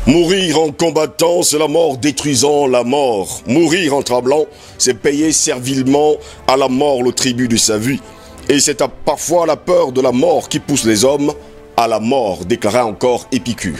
Mourir en combattant, c'est la mort détruisant la mort. Mourir en tremblant, c'est payer servilement à la mort le tribut de sa vie. Et c'est parfois la peur de la mort qui pousse les hommes à la mort, déclara encore Épicure.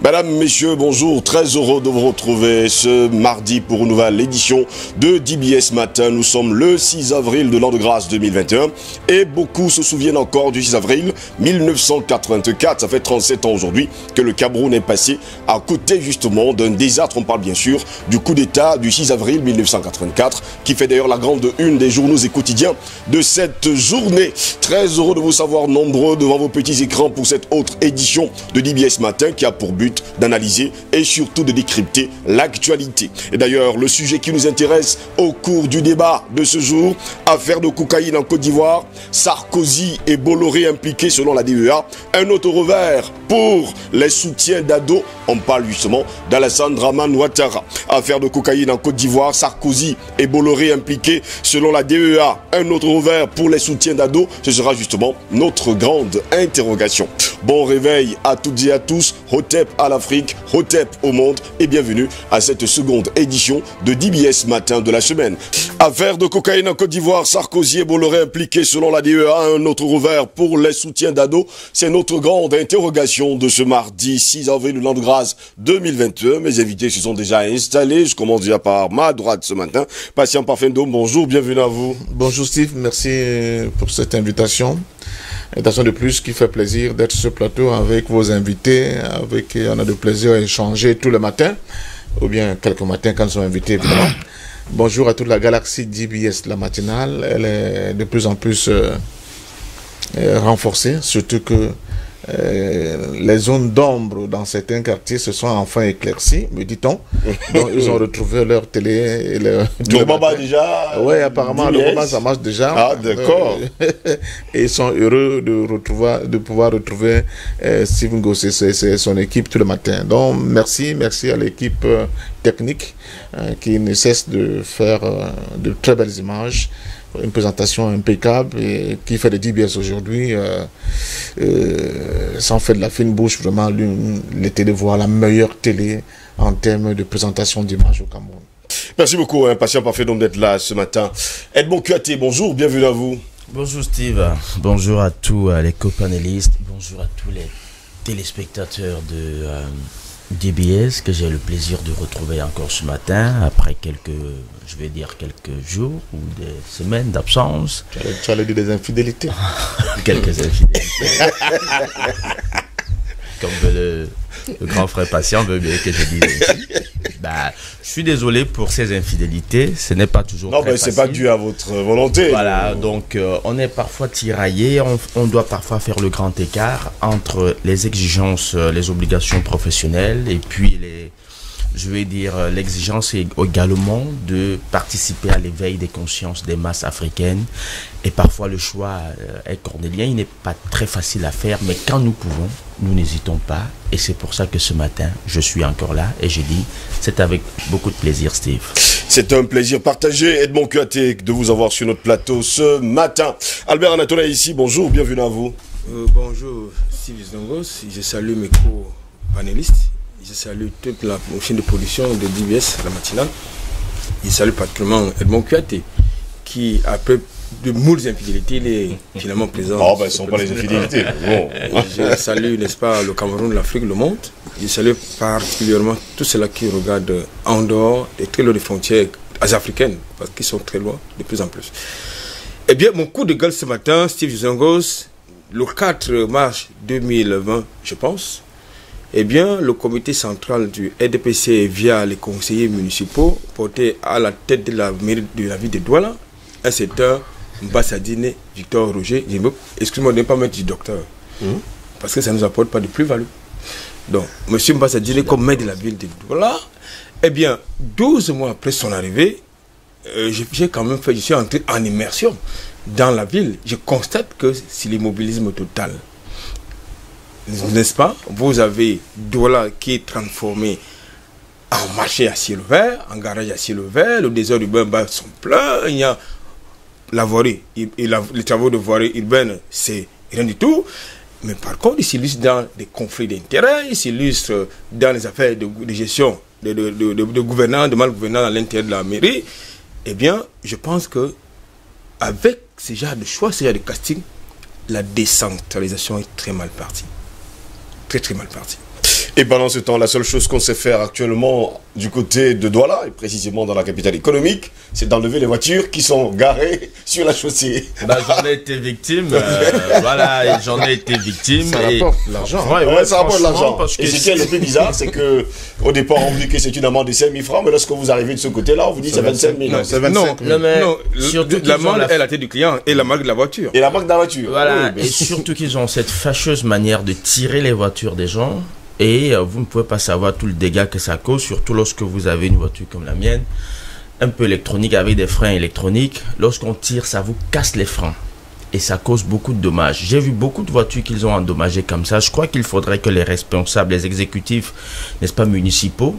Mesdames, Messieurs, bonjour, très heureux de vous retrouver ce mardi pour une nouvelle édition de DBS Matin. Nous sommes le 6 avril de l'an de grâce 2021 et beaucoup se souviennent encore du 6 avril 1984. Ça fait 37 ans aujourd'hui que le Cameroun est passé à côté justement d'un désastre. On parle bien sûr du coup d'état du 6 avril 1984 qui fait d'ailleurs la grande une des journaux et quotidiens de cette journée. Très heureux de vous savoir nombreux devant vos petits écrans pour cette autre édition de DBS Matin qui a pour but d'analyser et surtout de décrypter l'actualité. Et d'ailleurs, le sujet qui nous intéresse au cours du débat de ce jour, affaire de cocaïne en Côte d'Ivoire, Sarkozy et Bolloré impliqués selon la DEA, un autre revers pour les soutiens d'Ado. On parle justement d'Alassane Dramane Ouattara. Affaire de cocaïne en Côte d'Ivoire, Sarkozy et Bolloré impliqués selon la DEA, un autre revers pour les soutiens d'Ado. Ce sera justement notre grande interrogation. Bon réveil à toutes et à tous, Hotep à l'Afrique, Hotep au monde et bienvenue à cette seconde édition de DBS Matin de la semaine. Affaire de cocaïne en Côte d'Ivoire, Sarkozy et Bolloré impliqués selon la DEA, un autre revers pour les soutiens d'Ado. C'est notre grande interrogation de ce mardi 6 avril de l'an de grâce 2021. Mes invités se sont déjà installés. Je commence déjà par ma droite ce matin. Patient Parfendo, bonjour, bienvenue à vous. Bonjour Steve, merci pour cette invitation. Invitation de plus qui fait plaisir d'être sur ce plateau avec vos invités, avec qui on a de plaisir à échanger tous les matins, ou bien quelques matins quand nous sommes invités évidemment. Bonjour à toute la galaxie DBS, la matinale, elle est de plus en plus renforcée, surtout que les zones d'ombre dans certains quartiers se sont enfin éclaircies, me dit-on. Donc ils ont retrouvé leur télé et leur... Le Baba déjà. Oui, apparemment le Baba ça marche déjà. Ah d'accord. Et ils sont heureux de pouvoir retrouver Steve Ngosse et son équipe tout le matin. Donc merci à l'équipe technique qui ne cesse de faire de très belles images. Une présentation impeccable et qui fait de DBS aujourd'hui sans faire de la fine bouche, vraiment les télé voient la meilleure télé en termes de présentation d'images au Cameroun. Merci beaucoup, patient parfait d'être là ce matin. Edmond Kuaté, bonjour, bienvenue à vous. Bonjour Steve, bonjour à tous les copanélistes, bonjour à tous les téléspectateurs de DBS que j'ai le plaisir de retrouver encore ce matin après quelques jours ou des semaines d'absence. Tu allais dire des infidélités. Quelques infidélités. Comme le grand frère patient veut bien que je dise ici. Bah, je suis désolé pour ces infidélités, ce n'est pas toujours très facile. C'est pas dû à votre volonté. Voilà, donc on est parfois tiraillé, on doit parfois faire le grand écart entre les exigences, les obligations professionnelles et puis l'exigence également de participer à l'éveil des consciences des masses africaines. Et parfois le choix est cornélien, il n'est pas très facile à faire, mais quand nous pouvons, nous n'hésitons pas. Et c'est pour ça que ce matin, je suis encore là et j'ai dit, c'est avec beaucoup de plaisir, Steve. C'est un plaisir partagé, Edmond Kuaté, de vous avoir sur notre plateau ce matin. Albert Anatola ici, bonjour, bienvenue à vous. Bonjour, Steve Zongos, je salue mes co-panélistes. Je salue toute la chaîne de production de DBS, la matinale. Je salue particulièrement Edmond Kuaté, qui, après de moultes infidélités, il est finalement présent. Oh, ben, ce ne sont pas les infidélités. Bon. Je salue, n'est-ce pas, le Cameroun, l'Afrique, le monde. Je salue particulièrement tous ceux-là qui regardent en dehors et très loin des frontières africaines, parce qu'ils sont très loin, de plus en plus. Eh bien, mon coup de gueule ce matin, Steve Zongos, le 4 mars 2020, je pense, eh bien, le comité central du RDPC, via les conseillers municipaux, porté à la tête de la mairie de la ville de Douala, un certain Mbassadine Victor Roger, excuse-moi de ne pas mettre du docteur, parce que ça ne nous apporte pas de plus-value. Donc, M. Mbassadine, comme maire de la ville de Douala, eh bien, 12 mois après son arrivée, j'ai quand même fait, je suis entré en immersion dans la ville. Je constate que c'est l'immobilisme total. N'est-ce pas? Vous avez Douala qui est transformé en marché à ciel ouvert, en garage à ciel ouvert, le désert urbain sont pleins, il y a la voirie, les travaux de voirie urbaine, c'est rien du tout. Mais par contre, il s'illustre dans des conflits d'intérêts, il s'illustre dans les affaires de gestion, de gouvernance, de mal-gouvernance à l'intérieur de la mairie. Eh bien, je pense que avec ce genre de choix, ce genre de casting, la décentralisation est très mal partie. Très, très mal partie. Et pendant ce temps, la seule chose qu'on sait faire actuellement du côté de Douala, et précisément dans la capitale économique, c'est d'enlever les voitures qui sont garées sur la chaussée. Bah, j'en ai été victime, voilà, j'en ai été victime. Ça rapporte de l'argent. Ouais, ça rapporte de l'argent. Parce que et ce qui est le plus bizarre, c'est que au départ, on vous dit que c'est une amende de 5 000 francs, mais lorsque vous arrivez de ce côté-là, on vous dit que c'est 25 000. Non, c'est 25 000. Non, mais Non, surtout l'amende est la tête du client et la marque de la voiture. Et la marque de la voiture. Voilà, Oui, et surtout qu'ils ont cette fâcheuse manière de tirer les voitures des gens. Et vous ne pouvez pas savoir tout le dégât que ça cause, surtout lorsque vous avez une voiture comme la mienne, un peu électronique avec des freins électroniques. Lorsqu'on tire, ça vous casse les freins. Et ça cause beaucoup de dommages. J'ai vu beaucoup de voitures qu'ils ont endommagées comme ça. Je crois qu'il faudrait que les responsables, les exécutifs, n'est-ce pas, municipaux,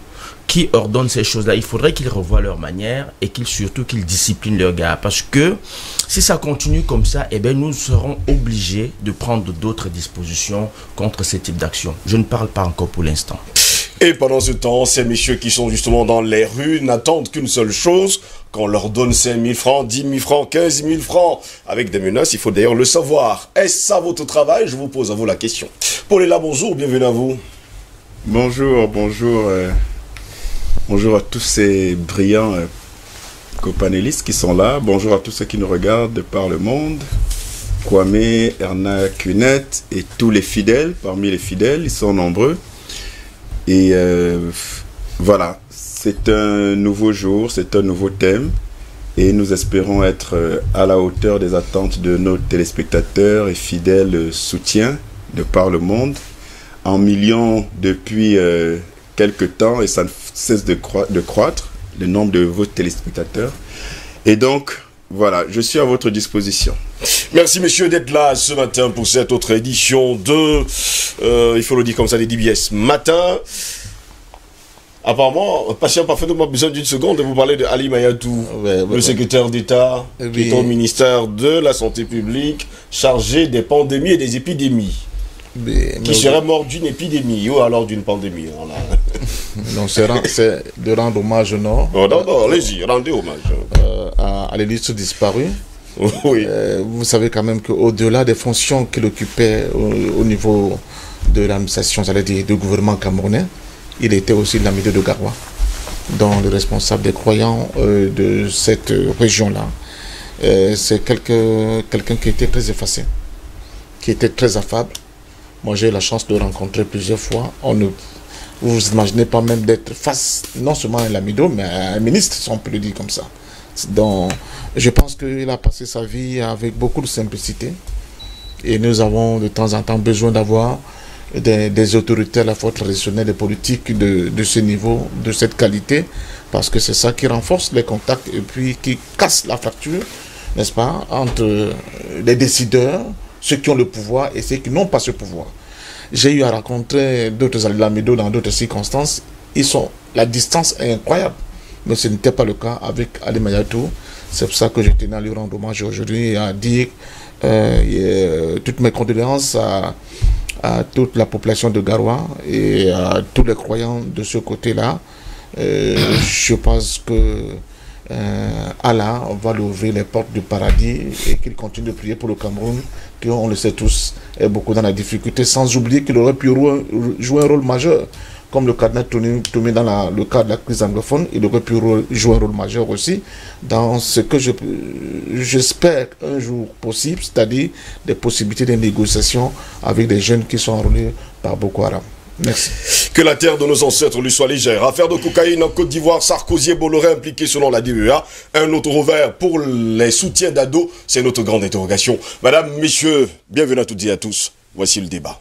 qui ordonnent ces choses-là, il faudrait qu'ils revoient leur manière et surtout qu'ils disciplinent leurs gars. Parce que si ça continue comme ça, eh bien, nous serons obligés de prendre d'autres dispositions contre ce type d'action. Je ne parle pas encore pour l'instant. Et pendant ce temps, ces messieurs qui sont justement dans les rues n'attendent qu'une seule chose, qu'on leur donne 5 000 francs, 10 000 francs, 15 000 francs, avec des menaces, il faut d'ailleurs le savoir. Est-ce ça votre travail? Je vous pose à vous la question. Paul est là, bonjour, bienvenue à vous. Bonjour, bonjour. Bonjour à tous ces brillants copanélistes qui sont là. Bonjour à tous ceux qui nous regardent de par le monde. Kwame, Erna, Kunet et tous les fidèles. Parmi les fidèles, ils sont nombreux. Et voilà, c'est un nouveau jour, c'est un nouveau thème. Et nous espérons être à la hauteur des attentes de nos téléspectateurs et fidèles soutiens de par le monde. En millions depuis quelques temps, et ça ne cesse de croître, le nombre de vos téléspectateurs. Et donc, voilà, je suis à votre disposition. Merci messieurs d'être là ce matin pour cette autre édition de, il faut le dire comme ça, des DBS Matin. Apparemment, patient parfaitement besoin d'une seconde de vous parler de Ali Mayatou, le secrétaire d'État qui est au ministère de la Santé publique, chargé des pandémies et des épidémies. Qui serait mort d'une épidémie ou alors d'une pandémie. Voilà. Donc c'est de rendre hommage, non? Oh, non, allez-y, rendez hommage. À l'illustre disparu. Oui. Vous savez quand même qu'au-delà des fonctions qu'il occupait au niveau de l'administration, j'allais dire, du gouvernement camerounais, il était aussi l'ami de Garoua, dont le responsable des croyants de cette région-là. C'est quelqu'un qui était très effacé, qui était très affable. Moi, j'ai eu la chance de le rencontrer plusieurs fois. Vous vous imaginez pas même d'être face, non seulement à un lamido, mais à un ministre, si on peut le dire comme ça. Donc, je pense qu'il a passé sa vie avec beaucoup de simplicité. Et nous avons de temps en temps besoin d'avoir des autorités à la fois traditionnelles et politiques de ce niveau, de cette qualité, parce que c'est ça qui renforce les contacts et puis qui casse la fracture, n'est-ce pas, entre les décideurs, ceux qui ont le pouvoir et ceux qui n'ont pas ce pouvoir. J'ai eu à rencontrer d'autres Alamido dans d'autres circonstances. La distance est incroyable. Mais ce n'était pas le cas avec Ali Mayatou. C'est pour ça que je tenais à lui rendre hommage aujourd'hui et à dire toutes mes condoléances à toute la population de Garoua et à tous les croyants de ce côté-là. Je pense que Allah va lui ouvrir les portes du paradis et qu'il continue de prier pour le Cameroun, qui, on le sait tous, est beaucoup dans la difficulté, sans oublier qu'il aurait pu jouer un rôle majeur, comme le cardinal Toumé dans le cadre de la crise anglophone. Il aurait pu jouer un rôle majeur aussi dans ce que j'espère un jour possible, c'est-à-dire des possibilités de négociation avec des jeunes qui sont enrôlés par Boko Haram. Merci. Que la terre de nos ancêtres lui soit légère. Affaire de cocaïne en Côte d'Ivoire, Sarkozy et Bolloré impliqués selon la DEA. Un autre revers pour les soutiens d'ado, c'est notre grande interrogation. Madame, messieurs, bienvenue à toutes et à tous. Voici le débat.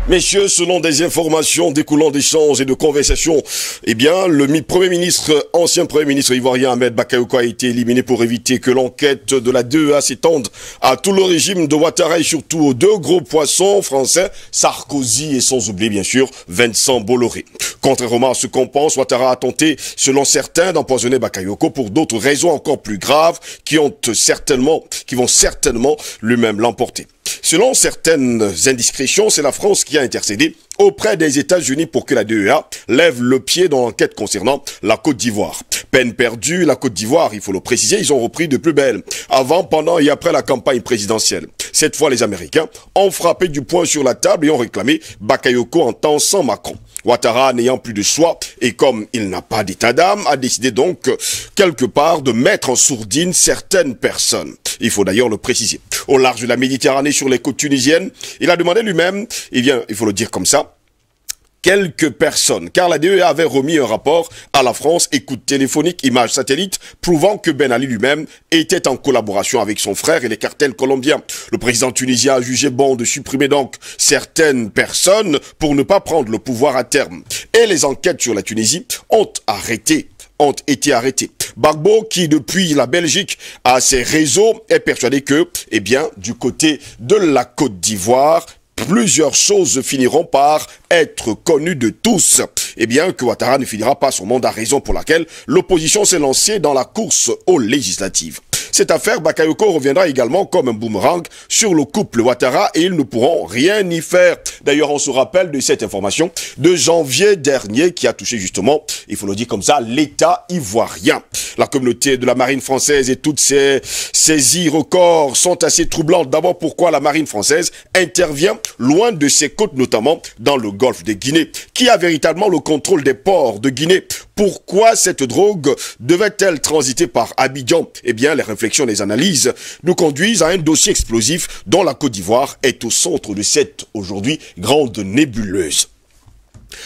Messieurs, selon des informations découlant d'échanges et de conversations, eh bien, le ancien Premier ministre ivoirien Ahmed Bakayoko a été éliminé pour éviter que l'enquête de la DEA s'étende à tout le régime de Ouattara et surtout aux deux gros poissons français, Sarkozy et sans oublier bien sûr Vincent Bolloré. Contrairement à ce qu'on pense, Ouattara a tenté, selon certains, d'empoisonner Bakayoko pour d'autres raisons encore plus graves qui vont certainement lui-même l'emporter. Selon certaines indiscrétions, c'est la France qui a intercédé auprès des États-Unis pour que la DEA lève le pied dans l'enquête concernant la Côte d'Ivoire. Peine perdue, la Côte d'Ivoire, il faut le préciser, ils ont repris de plus belle, avant, pendant et après la campagne présidentielle. Cette fois, les Américains ont frappé du poing sur la table et ont réclamé Bakayoko en temps sans Macron. Ouattara, n'ayant plus de choix, et comme il n'a pas d'état d'âme, a décidé donc, quelque part, de mettre en sourdine certaines personnes. Il faut d'ailleurs le préciser. Au large de la Méditerranée, sur les côtes tunisiennes, il a demandé lui-même, eh bien, il faut le dire comme ça, quelques personnes, car la DEA avait remis un rapport à la France, écoute téléphonique, images satellites, prouvant que Ben Ali lui-même était en collaboration avec son frère et les cartels colombiens. Le président tunisien a jugé bon de supprimer donc certaines personnes pour ne pas prendre le pouvoir à terme. Et les enquêtes sur la Tunisie ont été arrêtés. Gbagbo, qui depuis la Belgique a ses réseaux, est persuadé que, eh bien, du côté de la Côte d'Ivoire, plusieurs choses finiront par être connues de tous. Eh bien, que Ouattara ne finira pas son mandat, raison pour laquelle l'opposition s'est lancée dans la course aux législatives. Cette affaire, Bakayoko reviendra également comme un boomerang sur le couple Ouattara et ils ne pourront rien y faire. D'ailleurs, on se rappelle de cette information de janvier dernier qui a touché justement, il faut le dire comme ça, l'État ivoirien. La communauté de la marine française et toutes ces saisies records sont assez troublantes. D'abord, pourquoi la marine française intervient loin de ses côtes, notamment dans le golfe de Guinée? Qui a véritablement le contrôle des ports de Guinée? Pourquoi cette drogue devait-elle transiter par Abidjan? Eh bien, les réflexions, les analyses nous conduisent à un dossier explosif dont la Côte d'Ivoire est au centre de cette, aujourd'hui, grande nébuleuse.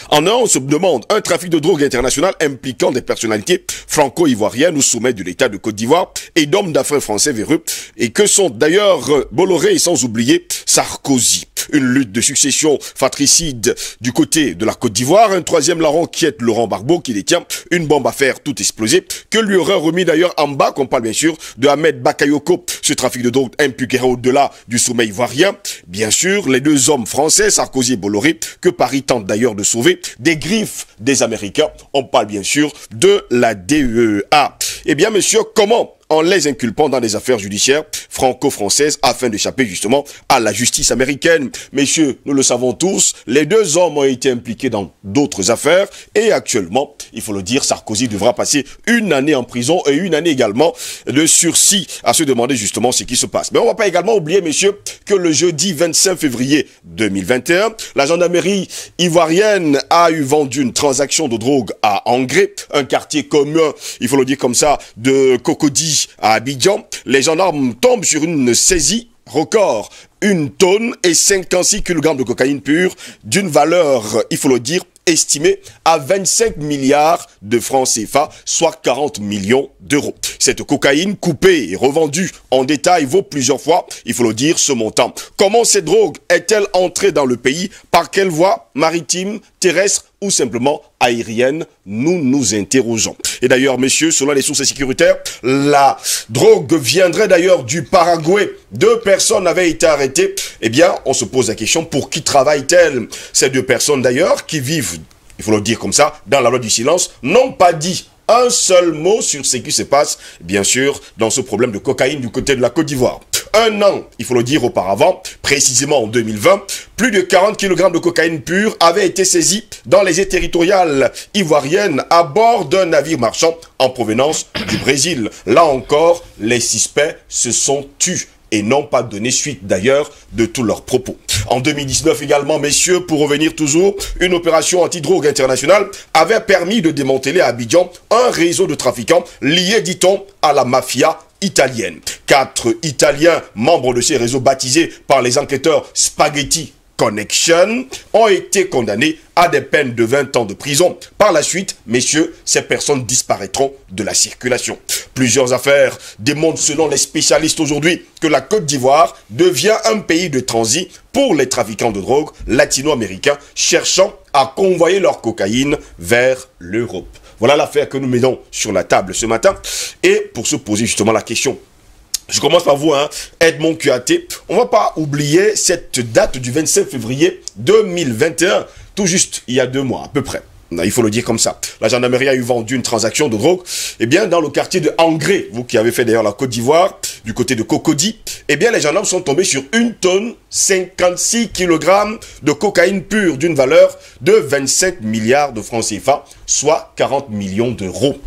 En un, on se demande, un trafic de drogue international impliquant des personnalités franco-ivoiriennes au sommet de l'État de Côte d'Ivoire et d'hommes d'affaires français véreux, et que sont d'ailleurs Bolloré et sans oublier Sarkozy. Une lutte de succession fratricide du côté de la Côte d'Ivoire, un troisième larron qui est Laurent Gbagbo qui détient une bombe à faire toute explosée, que lui aurait remis d'ailleurs en bas, qu'on parle bien sûr de Ahmed Bakayoko. Ce trafic de drogue impliquerait au-delà du sommet ivoirien, bien sûr, les deux hommes français, Sarkozy et Bolloré, que Paris tente d'ailleurs de sauver des griffes des Américains. On parle bien sûr de la DEA. Eh bien, monsieur, comment en les inculpant dans des affaires judiciaires franco-françaises afin d'échapper justement à la justice américaine. Messieurs, nous le savons tous, les deux hommes ont été impliqués dans d'autres affaires et actuellement, il faut le dire, Sarkozy devra passer une année en prison et une année également de sursis à se demander justement ce qui se passe. Mais on ne va pas également oublier, messieurs, que le jeudi 25 février 2021, la gendarmerie ivoirienne a eu vendu une transaction de drogue à Angré, un quartier commun, il faut le dire comme ça, de Cocody à Abidjan. Les gendarmes tombent sur une saisie record, 1 tonne et 56 kg de cocaïne pure d'une valeur, il faut le dire, estimée à 25 milliards de francs CFA, soit 40 millions d'euros. Cette cocaïne coupée et revendue en détail vaut plusieurs fois, il faut le dire, ce montant. Comment cette drogue est-elle entrée dans le pays? Par quelle voie? Maritime, terrestre ou simplement aérienne? Nous nous interrogeons. Et d'ailleurs, messieurs, selon les sources sécuritaires, la drogue viendrait d'ailleurs du Paraguay. 2 personnes avaient été arrêtées. Eh bien, on se pose la question, pour qui travaillent-elles? Ces 2 personnes d'ailleurs, qui vivent, il faut le dire comme ça, dans la loi du silence, n'ont pas dit un seul mot sur ce qui se passe, bien sûr, dans ce problème de cocaïne du côté de la Côte d'Ivoire. Un an, il faut le dire auparavant, précisément en 2020, plus de 40 kg de cocaïne pure avaient été saisis dans les eaux territoriales ivoiriennes à bord d'un navire marchand en provenance du Brésil. Là encore, les suspects se sont tus et n'ont pas donné suite d'ailleurs de tous leurs propos. En 2019 également, messieurs, pour revenir toujours, une opération anti-drogue internationale avait permis de démanteler à Abidjan un réseau de trafiquants liés, dit-on, à la mafia italienne. 4 Italiens, membres de ces réseaux baptisés par les enquêteurs Spaghetti Connection ont été condamnés à des peines de 20 ans de prison. Par la suite, messieurs, ces personnes disparaîtront de la circulation. Plusieurs affaires démontrent, selon les spécialistes aujourd'hui, que la Côte d'Ivoire devient un pays de transit pour les trafiquants de drogue latino-américains cherchant à convoyer leur cocaïne vers l'Europe. Voilà l'affaire que nous mettons sur la table ce matin. Et pour se poser justement la question, je commence par vous, Edmond Kuaté. On ne va pas oublier cette date du 25 février 2021, tout juste il y a 2 mois à peu près. Il faut le dire comme ça. La gendarmerie a eu vendu une transaction de drogue, eh bien, dans le quartier de Angré, vous qui avez fait d'ailleurs la Côte d'Ivoire, du côté de Cocody, eh bien, les gendarmes sont tombés sur 1 tonne 56 kg de cocaïne pure d'une valeur de 25 milliards de francs CFA, soit 40 millions d'euros.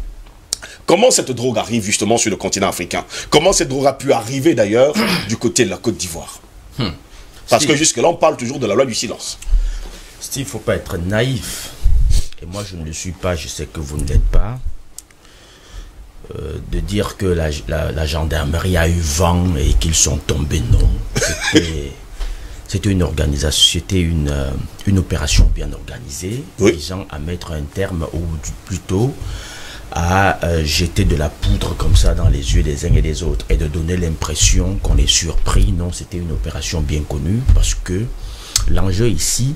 Comment cette drogue arrive justement sur le continent africain? Comment cette drogue a pu arriver d'ailleurs du côté de la Côte d'Ivoire? Parce que jusque-là, on parle toujours de la loi du silence. Steve, il ne faut pas être naïf. Et moi, je ne le suis pas, je sais que vous ne l'êtes pas. De dire que la gendarmerie a eu vent et qu'ils sont tombés, non. C'était une organisation, c'était une opération bien organisée, visant à mettre un terme, ou plutôt à jeter de la poudre comme ça dans les yeux des uns et des autres et de donner l'impression qu'on est surpris. Non, c'était une opération bien connue parce que l'enjeu ici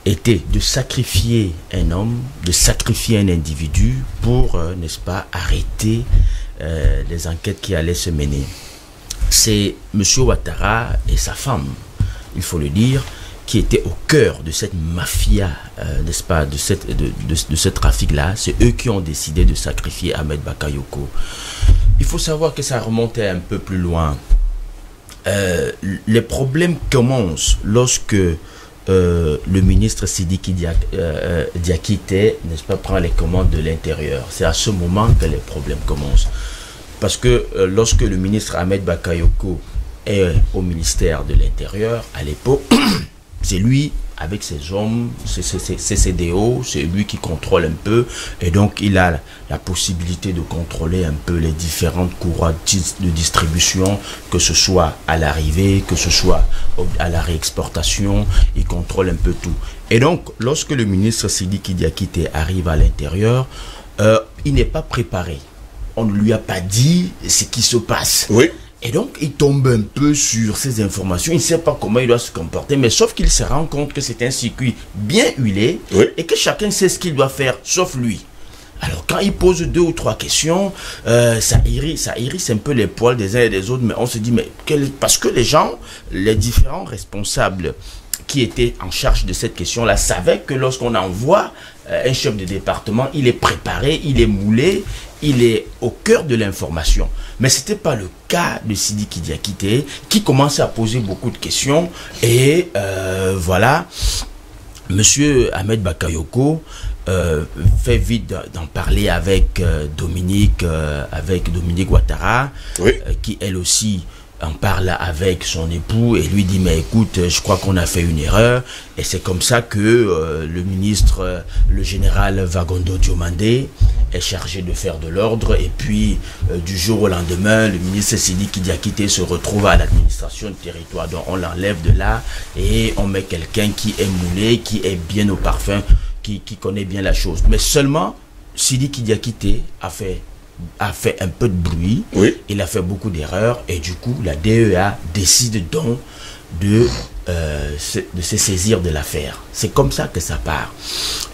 était de sacrifier un homme, de sacrifier un individu pour, n'est-ce pas, arrêter les enquêtes qui allaient se mener. C'est M. Ouattara et sa femme, il faut le dire, qui étaient au cœur de cette mafia, n'est-ce pas, de ce trafic-là. C'est eux qui ont décidé de sacrifier Ahmed Bakayoko. Il faut savoir que ça remontait un peu plus loin. Les problèmes commencent lorsque le ministre Sidiki Diakité, n'est-ce pas, prend les commandes de l'intérieur. C'est à ce moment que les problèmes commencent. Parce que lorsque le ministre Ahmed Bakayoko est au ministère de l'Intérieur, à l'époque, c'est lui, avec ses hommes, ses CDO, c'est lui qui contrôle un peu. Et donc, il a la possibilité de contrôler un peu les différentes courroies de distribution, que ce soit à l'arrivée, que ce soit à la réexportation. Il contrôle un peu tout. Et donc, lorsque le ministre Sidiki Diakité arrive à l'intérieur, il n'est pas préparé. On ne lui a pas dit ce qui se passe. Oui. Et donc, il tombe un peu sur ces informations. Il ne sait pas comment il doit se comporter, mais sauf qu'il se rend compte que c'est un circuit bien huilé et que chacun sait ce qu'il doit faire, sauf lui. Alors, quand il pose 2 ou 3 questions, ça hérisse un peu les poils des uns et des autres, mais on se dit, mais parce que les gens, les différents responsables qui étaient en charge de cette question-là savaient que lorsqu'on envoie un chef de département, il est préparé, il est moulé, il est au cœur de l'information. Mais ce n'était pas le cas de Sidiki Diakité, qui commençait à poser beaucoup de questions. Et voilà, Monsieur Ahmed Bakayoko fait vite d'en parler avec Dominique Ouattara, qui elle aussi en parle avec son époux et lui dit, mais écoute, je crois qu'on a fait une erreur. Et c'est comme ça que le ministre, le général Vagondo Diomandé, est chargé de faire de l'ordre. Et puis du jour au lendemain, le ministre Sidiki Diakité se retrouve à l'administration du territoire. Donc on l'enlève de là et on met quelqu'un qui est moulé, qui est bien au parfum, qui connaît bien la chose. Mais seulement Sidiki Diakité a fait un peu de bruit, il a fait beaucoup d'erreurs et du coup la DEA décide donc de se saisir de l'affaire. C'est comme ça que ça part.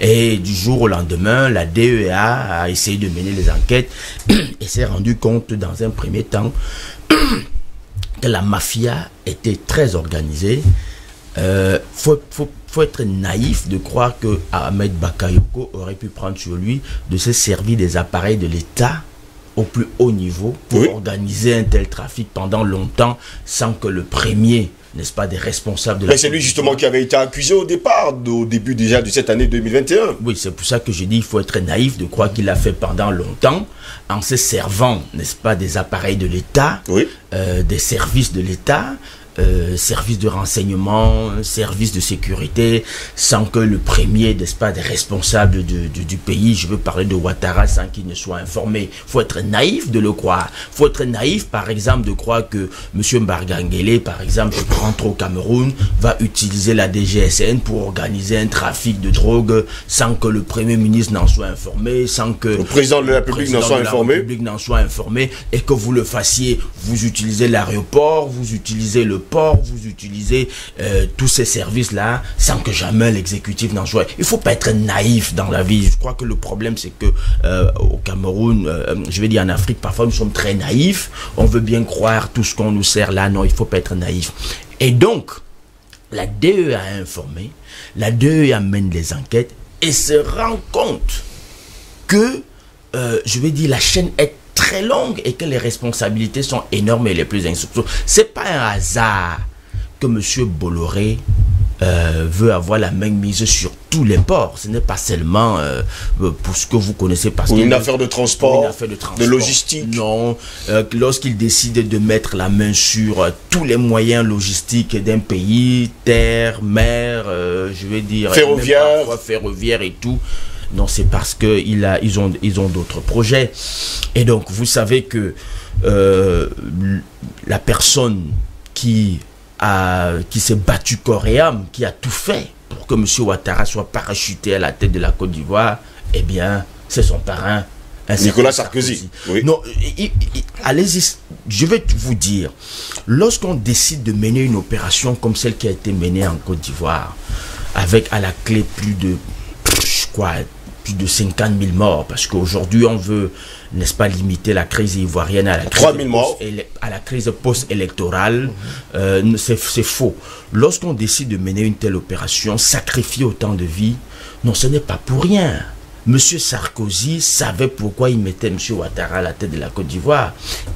Et du jour au lendemain, la DEA a essayé de mener les enquêtes et s'est rendu compte dans un premier temps que la mafia était très organisée. Faut être naïf de croire que Ahmed Bakayoko aurait pu prendre sur lui de se servir des appareils de l'État au plus haut niveau pour organiser un tel trafic pendant longtemps sans que le premier, n'est-ce pas, des responsables de la... Mais c'est lui justement qui avait été accusé au départ, au début déjà de cette année 2021. Oui, c'est pour ça que j'ai dit il faut être naïf de croire qu'il l'a fait pendant longtemps en se servant, n'est-ce pas, des appareils de l'État, des services de l'État, service de renseignement, service de sécurité, sans que le premier, n'est-ce pas, des responsables du pays, je veux parler de Ouattara, sans qu'il ne soit informé. Il faut être naïf de le croire. Il faut être naïf, par exemple, de croire que M. Mbargangele, par exemple, qui rentre au Cameroun, va utiliser la DGSN pour organiser un trafic de drogue sans que le Premier ministre n'en soit informé, sans que le président de la République n'en soit informé, et que vous le fassiez. Vous utilisez l'aéroport, vous utilisez le port, vous utilisez tous ces services-là sans que jamais l'exécutif n'en soit. Il ne faut pas être naïf dans la vie. Je crois que le problème, c'est que au Cameroun, je vais dire en Afrique, parfois nous sommes très naïfs. On veut bien croire tout ce qu'on nous sert là. Non, il ne faut pas être naïf. Et donc, la DEA a informé, la DEA mène les enquêtes et se rend compte que, je vais dire, la chaîne est très longue et que les responsabilités sont énormes et les plus insoupçonnées. C'est pas un hasard que M. Bolloré veut avoir la main mise sur tous les ports. Ce n'est pas seulement pour ce que vous connaissez, parce une affaire de transport, de logistique. Non, lorsqu'il décide de mettre la main sur tous les moyens logistiques d'un pays, terre, mer, je vais dire ferroviaire et tout. Non, c'est parce que ils ont d'autres projets. Et donc, vous savez que la personne qui s'est battue corps et âme, qui a tout fait pour que M. Ouattara soit parachuté à la tête de la Côte d'Ivoire, eh bien, c'est son parrain, Nicolas Sarkozy. Oui. Non, allez-y, je vais vous dire, lorsqu'on décide de mener une opération comme celle qui a été menée en Côte d'Ivoire, avec à la clé plus de 50 000 morts, parce qu'aujourd'hui on veut, n'est-ce pas, limiter la crise ivoirienne à la crise 3 000 morts. À la crise post-électorale. C'est faux. Lorsqu'on décide de mener une telle opération, sacrifier autant de vies, non, ce n'est pas pour rien. Monsieur Sarkozy savait pourquoi il mettait M. Ouattara à la tête de la Côte d'Ivoire.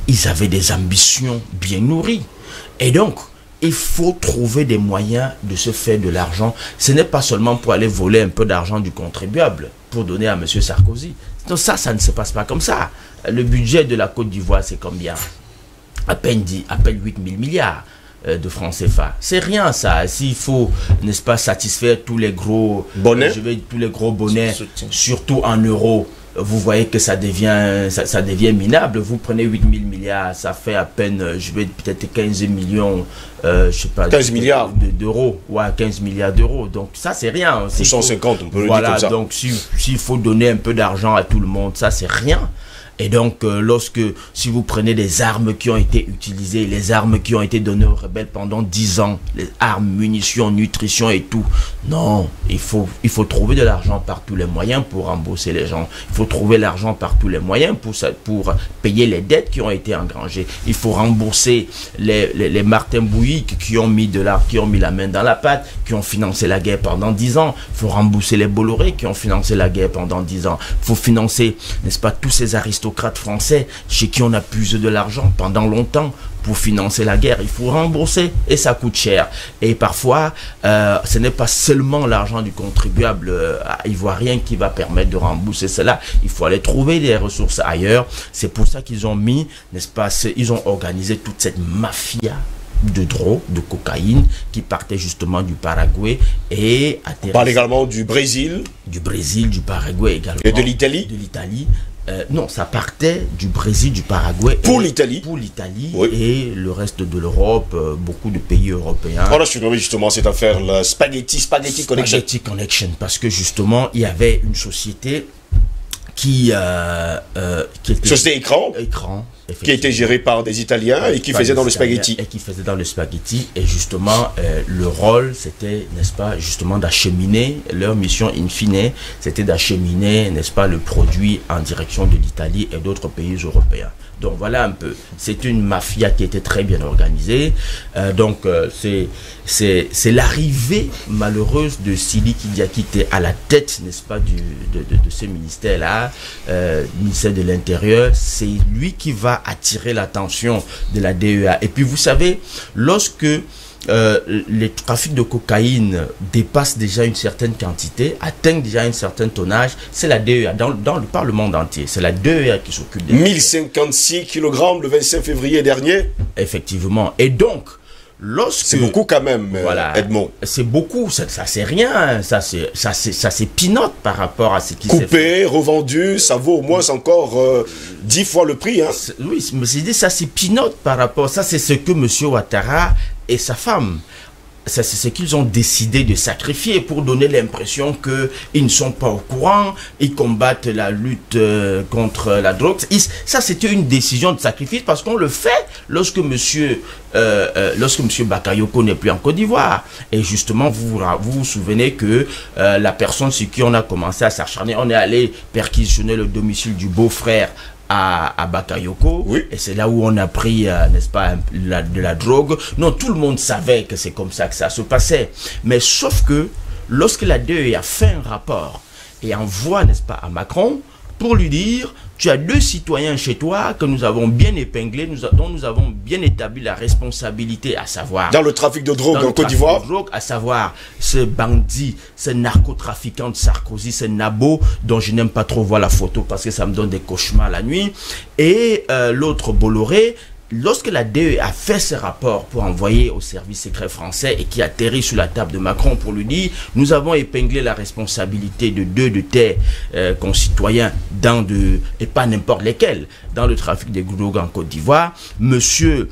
Ils avaient des ambitions bien nourries. Et donc, il faut trouver des moyens de se faire de l'argent. Ce n'est pas seulement pour aller voler un peu d'argent du contribuable pour donner à M. Sarkozy. Donc ça ne se passe pas comme ça. Le budget de la Côte d'Ivoire, c'est combien? À peine 8 000 milliards de francs CFA. C'est rien ça. S'il faut, n'est-ce pas, satisfaire tous les gros bonnets, surtout en euros, vous voyez que ça devient minable. Vous prenez 8 000 milliards, ça fait à peine, je vais peut-être 15 millions, je sais pas, 15 milliards d'euros, ouais, 15 milliards d'euros. Donc ça c'est rien. 150, on peut le dire voilà, comme ça. donc s'il faut donner un peu d'argent à tout le monde, ça c'est rien. Et donc, si vous prenez des armes qui ont été utilisées, les armes qui ont été données aux rebelles pendant 10 ans, les armes, munitions, nutrition et tout, non, il faut trouver de l'argent par tous les moyens pour rembourser les gens. Il faut trouver l'argent par tous les moyens pour payer les dettes qui ont été engrangées. Il faut rembourser les Martin Bouygues qui ont mis la main dans la pâte, qui ont financé la guerre pendant 10 ans. Il faut rembourser les Bolloré qui ont financé la guerre pendant 10 ans. Il faut financer, n'est-ce pas, tous ces aristocrates français chez qui on a puisé de l'argent pendant longtemps pour financer la guerre. Il faut rembourser et ça coûte cher. Et parfois, ce n'est pas seulement l'argent du contribuable ivoirien qui va permettre de rembourser cela. Il faut aller trouver des ressources ailleurs. C'est pour ça qu'ils ont mis, n'est-ce pas, ils ont organisé toute cette mafia de drogue, de cocaïne, qui partait justement du Paraguay et on parle également du Brésil. Du Paraguay également. Et de l'Italie. Non, ça partait du Brésil, du Paraguay. Pour l'Italie. Oui. Et le reste de l'Europe, beaucoup de pays européens. On a surnommé justement cette affaire la Spaghetti Connection. Spaghetti Connection, parce que justement, il y avait une société qui était... Société Écran, qui était gérée par des Italiens et qui faisait dans le spaghetti. Et justement, le rôle, c'était, n'est-ce pas, justement d'acheminer, leur mission in fine, c'était d'acheminer, n'est-ce pas, le produit en direction de l'Italie et d'autres pays européens. Donc voilà un peu, c'est une mafia qui était très bien organisée. C'est l'arrivée malheureuse de Sili Kidia qui était à la tête, n'est-ce pas, de ce ministère-là, ministère de l'Intérieur. C'est lui qui va attirer l'attention de la DEA. Et puis vous savez, lorsque les trafics de cocaïne dépassent déjà une certaine quantité, atteignent déjà un certain tonnage, c'est la DEA, par le monde entier, c'est la DEA qui s'occupe de 1056 kg le 25 février dernier. Effectivement. Et donc, lorsque... C'est beaucoup quand même, voilà, Edmond. C'est beaucoup, ça c'est rien, ça c'est peanut par rapport à ce qui s'est fait. Coupé, revendu, ça vaut au moins encore 10 fois le prix. Hein. Oui, mais c'est dit, ça c'est peanut par rapport, ça c'est ce que M. Ouattara et sa femme, c'est ce qu'ils ont décidé de sacrifier pour donner l'impression qu'ils ne sont pas au courant, ils combattent la lutte contre la drogue. Ça, c'était une décision de sacrifice parce qu'on le fait lorsque monsieur Bakayoko n'est plus en Côte d'Ivoire. Et justement, vous vous souvenez que la personne sur qui on a commencé à s'acharner, on est allé perquisitionner le domicile du beau-frère à Bakayoko, oui. Et c'est là où on a pris, n'est-ce pas, de la drogue. Non, tout le monde savait que c'est comme ça que ça se passait. Mais sauf que, lorsque la DEA a fait un rapport et envoie, n'est-ce pas, à Macron, pour lui dire, tu as 2 citoyens chez toi que nous avons bien épinglés, dont nous avons bien établi la responsabilité, à savoir... Dans le trafic de drogue en Côte d'Ivoire. À savoir ce bandit, ce narcotrafiquant de Sarkozy, ce Nabo, dont je n'aime pas trop voir la photo parce que ça me donne des cauchemars la nuit, et l'autre Bolloré. Lorsque la DE a fait ce rapport pour envoyer au service secret français et qui atterrit sur la table de Macron pour lui dire « Nous avons épinglé la responsabilité de 2 de tes concitoyens et pas n'importe lesquels, dans le trafic de drogue en Côte d'Ivoire. » Monsieur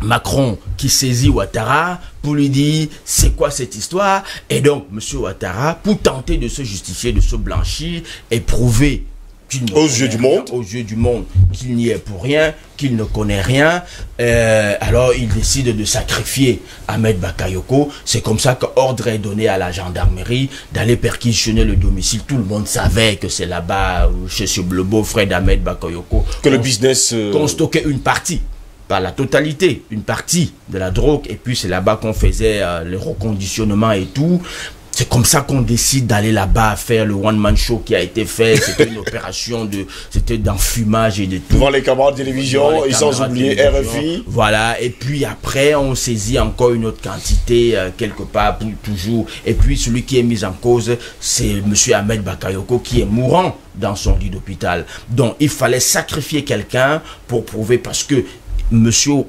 Macron qui saisit Ouattara pour lui dire c'est quoi cette histoire, et donc monsieur Ouattara, pour tenter de se justifier, de se blanchir et prouver aux yeux du monde qu'il n'y est pour rien, qu'il ne connaît rien, alors il décide de sacrifier Ahmed Bakayoko. C'est comme ça qu'ordre est donné à la gendarmerie d'aller perquisitionner le domicile. Tout le monde savait que c'est là-bas, chez le beau-frère d'Ahmed Bakayoko, que le business qu'on stockait une partie, pas la totalité, une partie de la drogue, et puis c'est là-bas qu'on faisait le reconditionnement et tout. C'est comme ça qu'on décide d'aller là-bas faire le one-man show qui a été fait. C'était une opération c'était d'enfumage et de tout. Devant les caméras de télévision, et sans oublier RFI. Voilà, et puis après, on saisit encore une autre quantité, quelque part, toujours. Et puis, celui qui est mis en cause, c'est M. Ahmed Bakayoko qui est mourant dans son lit d'hôpital. Donc, il fallait sacrifier quelqu'un pour prouver, parce que monsieur,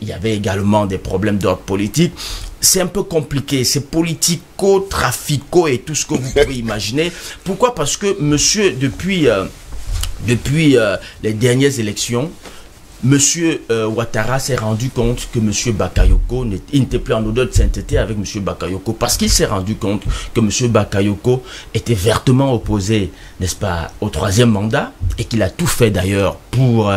il y avait également des problèmes d'ordre politique. C'est un peu compliqué, c'est politico, trafico et tout ce que vous pouvez imaginer. Pourquoi? Parce que monsieur, depuis les dernières élections, monsieur Ouattara s'est rendu compte que monsieur Bakayoko n'était plus en odeur de sainteté avec monsieur Bakayoko, parce qu'il s'est rendu compte que monsieur Bakayoko était vertement opposé, n'est-ce pas, au 3e mandat, et qu'il a tout fait d'ailleurs pour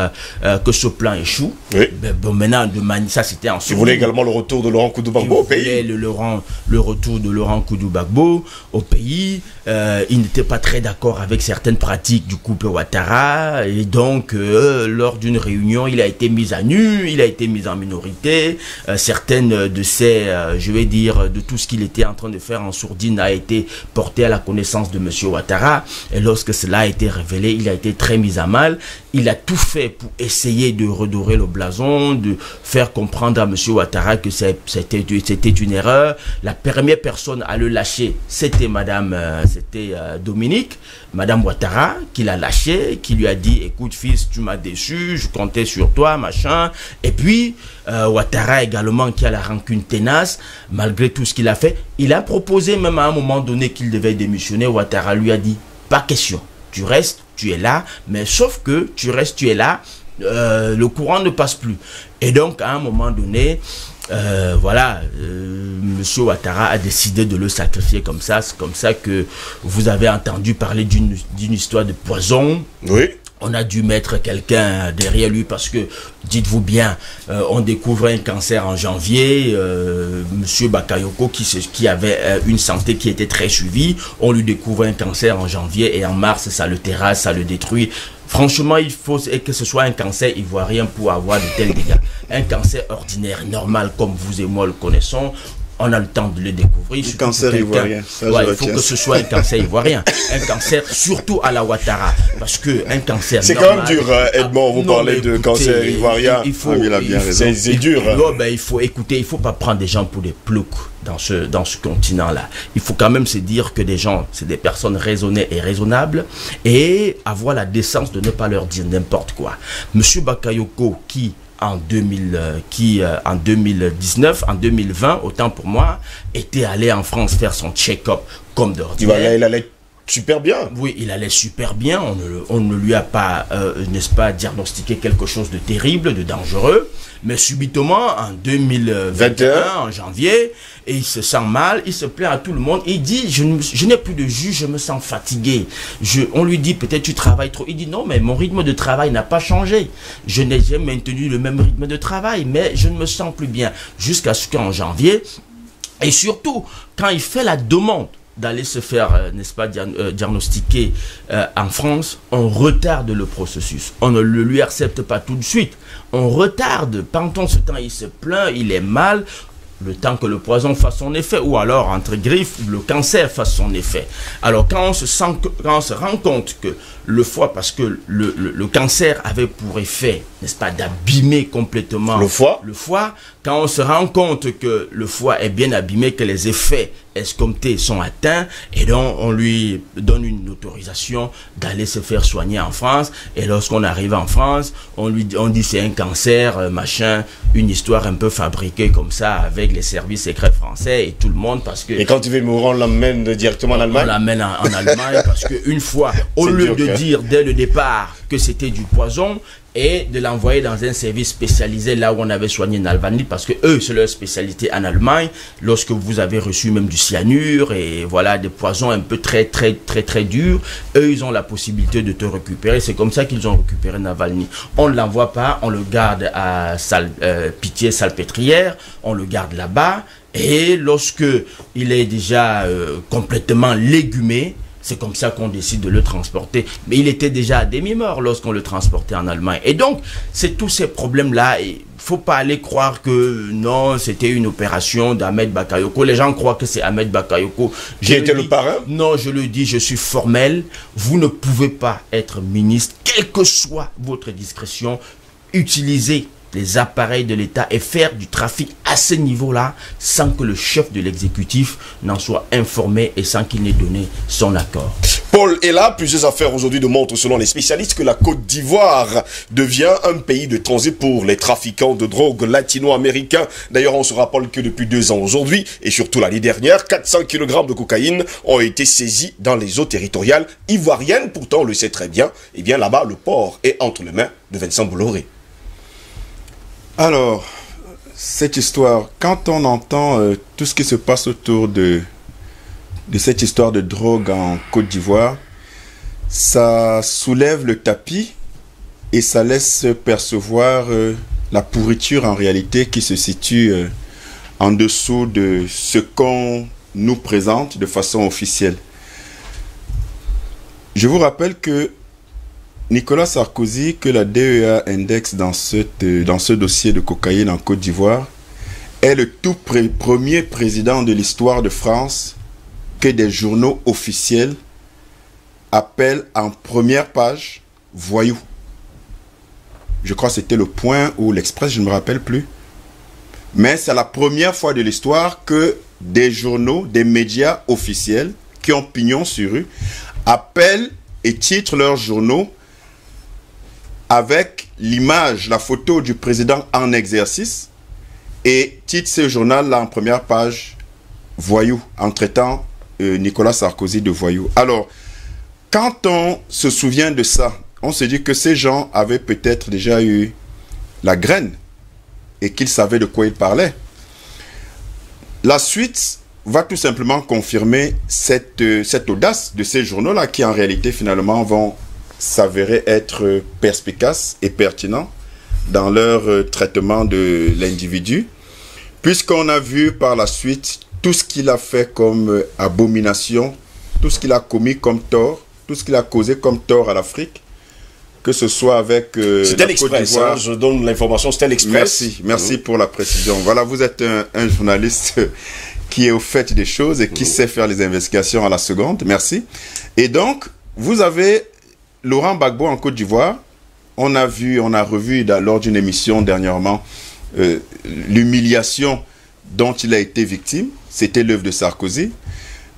que ce plan échoue. Oui. Bon, maintenant, ça c'était en... Il voulait également le retour de Laurent Koudou-Gbagbo au pays. Le retour de Laurent Koudou-Gbagbo au pays. Il n'était pas très d'accord avec certaines pratiques du couple Ouattara, et donc lors d'une réunion, il a été mis à nu, il a été mis en minorité. Certaines de ces, je vais dire, de tout ce qu'il était en train de faire en sourdine a été porté à la connaissance de M. Ouattara. Et lorsque cela a été révélé, il a été très mis à mal. Il a tout fait pour essayer de redorer le blason, de faire comprendre à M. Ouattara que c'était une erreur. La première personne à le lâcher, c'était Dominique, Madame Ouattara, qui l'a lâché, qui lui a dit « Écoute fils, tu m'as déçu, je comptais sur toi, machin. » Et puis, Ouattara également, qui a la rancune tenace, malgré tout ce qu'il a fait, il a proposé même à un moment donné qu'il devait démissionner. Ouattara lui a dit « Pas question, tu restes, tu es là, mais sauf que tu restes, tu es là, le courant ne passe plus. » Et donc, à un moment donné, voilà, monsieur Ouattara a décidé de le sacrifier comme ça. C'est comme ça que vous avez entendu parler d'une histoire de poison. Oui. On a dû mettre quelqu'un derrière lui parce que, dites-vous bien, on découvre un cancer en janvier. Monsieur Bakayoko, qui avait une santé qui était très suivie, on lui découvre un cancer en janvier et en mars, ça le terrasse, ça le détruit. Franchement, il faut que ce soit un cancer ivoirien pour avoir de tels dégâts. Un cancer ordinaire, normal, comme vous et moi le connaissons, on a le temps de le découvrir. Un cancer ivoirien. Il faut que ce soit un cancer ivoirien. Un cancer surtout à la Ouattara. Parce que un cancer c'est quand même dur, Edmond, vous parlez de cancer ivoirien. Il faut, il a bien raison. C'est dur. Non, ben, il faut écouter, il ne faut pas prendre des gens pour des ploucs dans ce continent-là. Il faut quand même se dire que des gens, c'est des personnes raisonnées et raisonnables, et avoir la décence de ne pas leur dire n'importe quoi. Monsieur Bakayoko, qui en 2019, en 2020, autant pour moi, était allé en France faire son check-up comme d'ordinaire. Il allait super bien. Oui, il allait super bien. On ne lui a pas, n'est-ce pas, diagnostiqué quelque chose de terrible, de dangereux. Mais subitement, en 2021, en janvier, et il se sent mal, il se plaint à tout le monde. Il dit, je n'ai plus de jus, je me sens fatigué. On lui dit, peut-être tu travailles trop. Il dit, non, mais mon rythme de travail n'a pas changé. J'ai maintenu le même rythme de travail, mais je ne me sens plus bien. Jusqu'à ce qu'en janvier, et surtout, quand il fait la demande d'aller se faire, n'est-ce pas, diagnostiquer en France, on retarde le processus. On ne le lui accepte pas tout de suite. On retarde. Pendant ce temps, il se plaint, il est mal, le temps que le poison fasse son effet, ou alors, entre griffes, le cancer fasse son effet. Alors, quand on se rend compte que le foie, parce que le cancer avait pour effet, n'est-ce pas, d'abîmer complètement le foie, quand on se rend compte que le foie est bien abîmé, que les effets escomptés sont atteints, et donc on lui donne une autorisation d'aller se faire soigner en France. Et lorsqu'on arrive en France, on dit c'est un cancer, machin, une histoire un peu fabriquée comme ça avec les services secrets français et tout le monde, parce que... Et quand il veut mourir, on l'emmène directement en Allemagne? On l'emmène en Allemagne parce qu'une fois, au lieu de dire dès le départ que c'était du poison, et de l'envoyer dans un service spécialisé là où on avait soigné Navalny, parce que eux, c'est leur spécialité en Allemagne. Lorsque vous avez reçu même du cyanure et voilà des poisons un peu très durs, eux, ils ont la possibilité de te récupérer. C'est comme ça qu'ils ont récupéré Navalny. On ne l'envoie pas, on le garde à Pitié-Salpêtrière, on le garde là-bas, et lorsque il est déjà complètement légumé, c'est comme ça qu'on décide de le transporter. Mais il était déjà à demi-mort lorsqu'on le transportait en Allemagne. Et donc, c'est tous ces problèmes-là. Il ne faut pas aller croire que non, c'était une opération d'Ahmed Bakayoko. Les gens croient que c'est Ahmed Bakayoko. Qui était le parrain? Non, je le dis, je suis formel. Vous ne pouvez pas être ministre, quelle que soit votre discrétion, utiliser les appareils de l'État et faire du trafic à ce niveau-là sans que le chef de l'exécutif n'en soit informé et sans qu'il n'ait donné son accord. Paul, et là, plusieurs affaires aujourd'hui démontrent, selon les spécialistes, que la Côte d'Ivoire devient un pays de transit pour les trafiquants de drogue latino-américains. D'ailleurs, on se rappelle que depuis 2 ans aujourd'hui, et surtout l'année dernière, 400 kg de cocaïne ont été saisis dans les eaux territoriales ivoiriennes. Pourtant, on le sait très bien, et bien là-bas, le port est entre les mains de Vincent Bolloré. Alors, cette histoire, quand on entend tout ce qui se passe autour de cette histoire de drogue en Côte d'Ivoire, ça soulève le tapis et ça laisse percevoir la pourriture en réalité qui se situe en dessous de ce qu'on nous présente de façon officielle. Je vous rappelle que Nicolas Sarkozy, que la DEA indexe dans ce dossier de cocaïne en Côte d'Ivoire, est le tout premier président de l'histoire de France que des journaux officiels appellent en première page « voyou ». Je crois que c'était Le Point ou l'Express, je ne me rappelle plus. Mais c'est la première fois de l'histoire que des journaux, des médias officiels qui ont pignon sur rue, appellent et titrent leurs journaux avec l'image, la photo du président en exercice et titre ce journal-là en première page « Voyou » en traitant Nicolas Sarkozy de voyou. Alors, quand on se souvient de ça, on se dit que ces gens avaient peut-être déjà eu la graine et qu'ils savaient de quoi ils parlaient. La suite va tout simplement confirmer cette audace de ces journaux-là qui en réalité finalement vont s'avérer être perspicaces et pertinents dans leur traitement de l'individu, puisqu'on a vu par la suite tout ce qu'il a fait comme abomination, tout ce qu'il a commis comme tort, tout ce qu'il a causé comme tort à l'Afrique, que ce soit avec c'était l'Express, hein, je donne l'information, c'était l'Express. Merci pour la précision. Voilà, vous êtes un journaliste qui est au fait des choses et qui sait faire les investigations à la seconde, merci. Et donc, vous avez Laurent Gbagbo en Côte d'Ivoire. On a revu lors d'une émission dernièrement l'humiliation dont il a été victime. C'était l'œuvre de Sarkozy.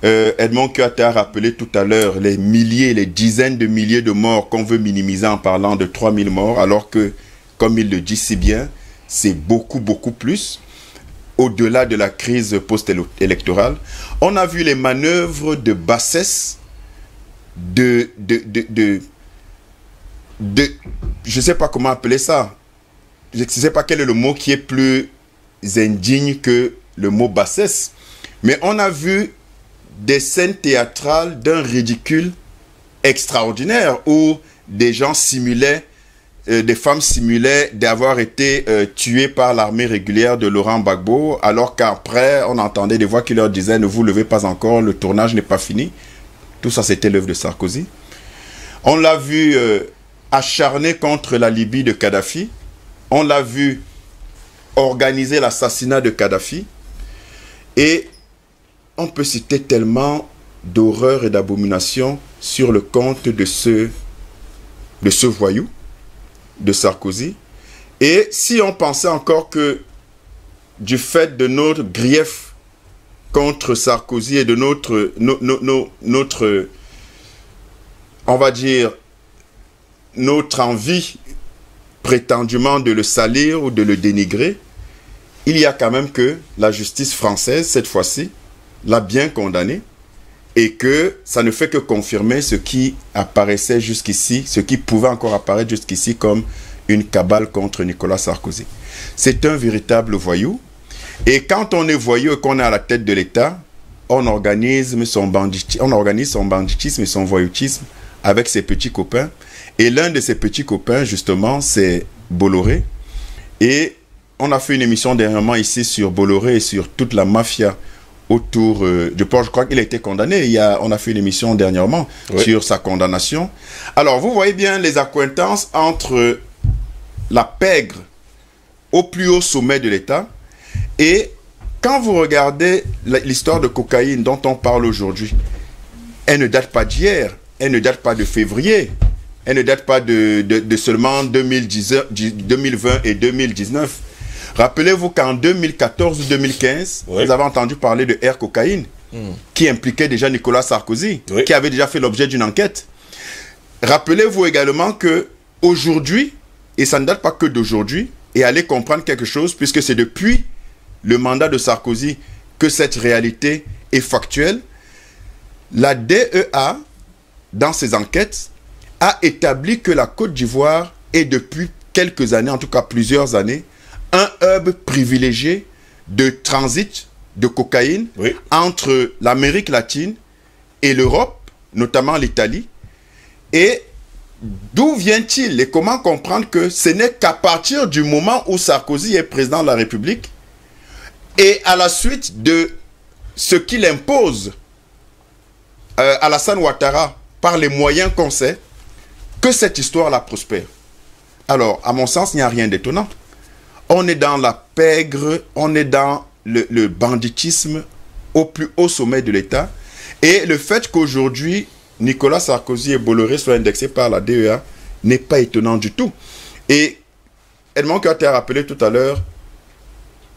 Edmond Kouyaté a rappelé tout à l'heure les milliers, les dizaines de milliers de morts qu'on veut minimiser en parlant de 3000 morts, alors que comme il le dit si bien, c'est beaucoup, beaucoup plus. Au-delà de la crise post-électorale, on a vu les manœuvres de bassesse, je ne sais pas comment appeler ça. Je ne sais pas quel est le mot qui est plus indigne que le mot bassesse. Mais on a vu des scènes théâtrales d'un ridicule extraordinaire où des gens simulaient, des femmes simulaient d'avoir été tuées par l'armée régulière de Laurent Gbagbo, alors qu'après, on entendait des voix qui leur disaient « Ne vous levez pas encore, le tournage n'est pas fini ». Tout ça, c'était l'œuvre de Sarkozy. On l'a vu acharné contre la Libye de Kadhafi. On l'a vu organiser l'assassinat de Kadhafi. Et on peut citer tellement d'horreurs et d'abominations sur le compte de ce voyou, de Sarkozy. Et si on pensait encore que du fait de notre grief contre Sarkozy et de notre on va dire, notre envie prétendument de le salir ou de le dénigrer, il y a quand même que la justice française, cette fois-ci, l'a bien condamné et que ça ne fait que confirmer ce qui apparaissait jusqu'ici, ce qui pouvait encore apparaître jusqu'ici comme une cabale contre Nicolas Sarkozy. C'est un véritable voyou. Et quand on est voyou et qu'on est à la tête de l'État, on organise son banditisme et son voyoutisme avec ses petits copains. Et l'un de ses petits copains, justement, c'est Bolloré. Et on a fait une émission dernièrement ici sur Bolloré et sur toute la mafia autour de Port. Je crois qu'il a été condamné. On a fait une émission dernièrement sur sa condamnation. Alors, vous voyez bien les accointances entre la pègre au plus haut sommet de l'État. Et quand vous regardez l'histoire de cocaïne dont on parle aujourd'hui, elle ne date pas d'hier, elle ne date pas de février, elle ne date pas de seulement 2020 et 2019. Rappelez-vous qu'en 2014-2015, vous avez entendu parler de Air Cocaïne, qui impliquait déjà Nicolas Sarkozy, qui avait déjà fait l'objet d'une enquête. Rappelez-vous également que aujourd'hui, et ça ne date pas que d'aujourd'hui, et allez comprendre quelque chose, puisque c'est depuis le mandat de Sarkozy que cette réalité est factuelle, la DEA, dans ses enquêtes, a établi que la Côte d'Ivoire est depuis quelques années, en tout cas plusieurs années, un hub privilégié de transit de cocaïne entre l'Amérique latine et l'Europe, notamment l'Italie. Et d'où vient-il et comment comprendre que ce n'est qu'à partir du moment où Sarkozy est président de la République et à la suite de ce qu'il impose à Alassane Ouattara par les moyens qu'on sait, que cette histoire-là prospère. Alors, à mon sens, il n'y a rien d'étonnant. On est dans la pègre, on est dans le banditisme au plus haut sommet de l'État. Et le fait qu'aujourd'hui, Nicolas Sarkozy et Bolloré soient indexés par la DEA n'est pas étonnant du tout. Et Edmond Carter a rappelé tout à l'heure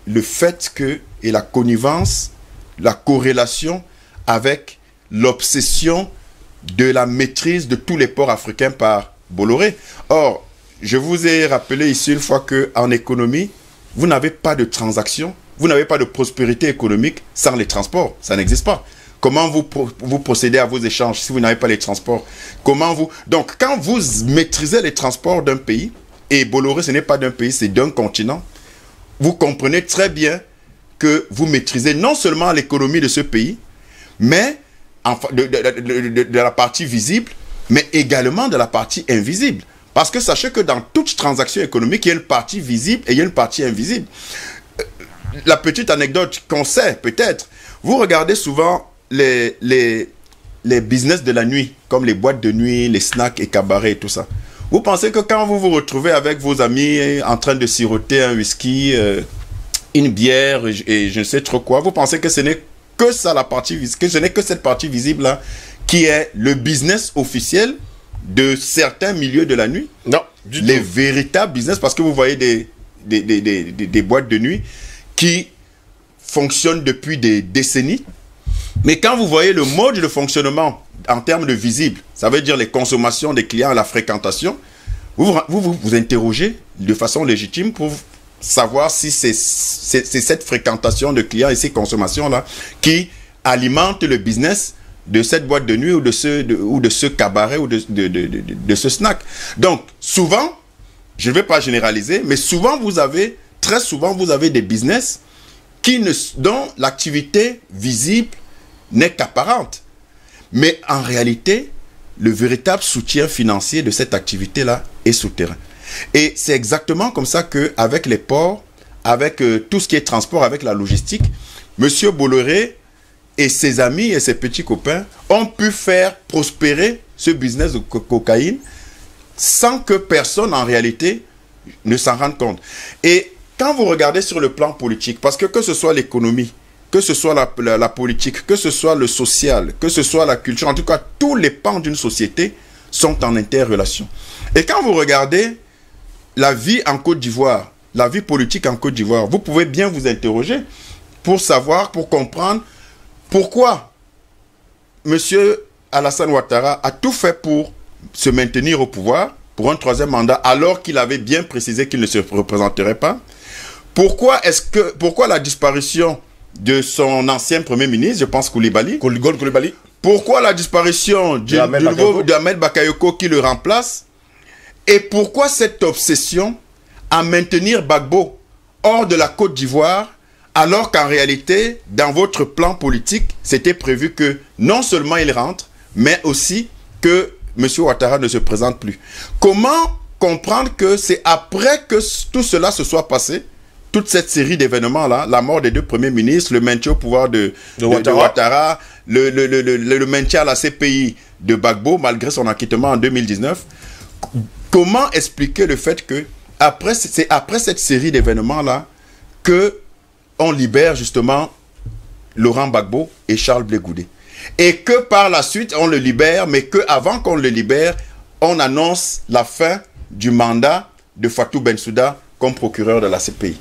le fait que, et la connivence, la corrélation avec l'obsession de la maîtrise de tous les ports africains par Bolloré. Or, je vous ai rappelé ici une fois qu'en économie, vous n'avez pas de transaction, vous n'avez pas de prospérité économique sans les transports. Ça n'existe pas. Comment vous procédez à vos échanges si vous n'avez pas les transports? Donc, quand vous maîtrisez les transports d'un pays, et Bolloré, ce n'est pas d'un pays, c'est d'un continent, vous comprenez très bien que vous maîtrisez non seulement l'économie de ce pays, mais de la partie visible, mais également de la partie invisible. Parce que sachez que dans toute transaction économique, il y a une partie visible et il y a une partie invisible. La petite anecdote qu'on sait peut-être, vous regardez souvent les business de la nuit, comme les boîtes de nuit, les snacks et cabarets et tout ça. Vous pensez que quand vous vous retrouvez avec vos amis en train de siroter un whisky, une bière et je ne sais trop quoi, vous pensez que ce n'est que ça la partie visible, que ce n'est que cette partie visible là qui est le business officiel de certains milieux de la nuit? Non, les véritables business, parce que vous voyez des boîtes de nuit qui fonctionnent depuis des décennies. Mais quand vous voyez le mode de fonctionnement en termes de visible, ça veut dire les consommations des clients, la fréquentation, vous interrogez de façon légitime pour savoir si c'est cette fréquentation de clients et ces consommations-là qui alimentent le business de cette boîte de nuit ou de ce cabaret ou de ce snack. Donc, souvent, je ne vais pas généraliser, mais souvent très souvent, vous avez des business dont l'activité visible n'est qu'apparente. Mais en réalité, le véritable soutien financier de cette activité-là est souterrain. Et c'est exactement comme ça qu'avec les ports, avec tout ce qui est transport, avec la logistique, M. Bolloré et ses amis et ses petits copains ont pu faire prospérer ce business de cocaïne sans que personne en réalité ne s'en rende compte. Et quand vous regardez sur le plan politique, parce que ce soit l'économie, que ce soit la politique, que ce soit le social, que ce soit la culture, en tout cas, tous les pans d'une société sont en interrelation. Et quand vous regardez la vie en Côte d'Ivoire, la vie politique en Côte d'Ivoire, vous pouvez bien vous interroger pour savoir, pour comprendre pourquoi M. Alassane Ouattara a tout fait pour se maintenir au pouvoir, pour un troisième mandat, alors qu'il avait bien précisé qu'il ne se représenterait pas. Pourquoi la disparition de son ancien premier ministre, je pense Koulibaly. Pourquoi la disparition d'Ahmed Bakayoko qui le remplace? Et pourquoi cette obsession à maintenir Gbagbo hors de la Côte d'Ivoire, alors qu'en réalité, dans votre plan politique, c'était prévu que non seulement il rentre, mais aussi que M. Ouattara ne se présente plus. Comment comprendre que c'est après que tout cela se soit passé, toute cette série d'événements-là, la mort des deux premiers ministres, le maintien au pouvoir de Ouattara, le maintien à la CPI de Gbagbo, malgré son acquittement en 2019, comment expliquer le fait que c'est après cette série d'événements-là que on libère justement Laurent Gbagbo et Charles Blé Goudé? Et que par la suite, on le libère, mais qu'avant qu'on le libère, on annonce la fin du mandat de Fatou Bensouda comme procureur de la CPI.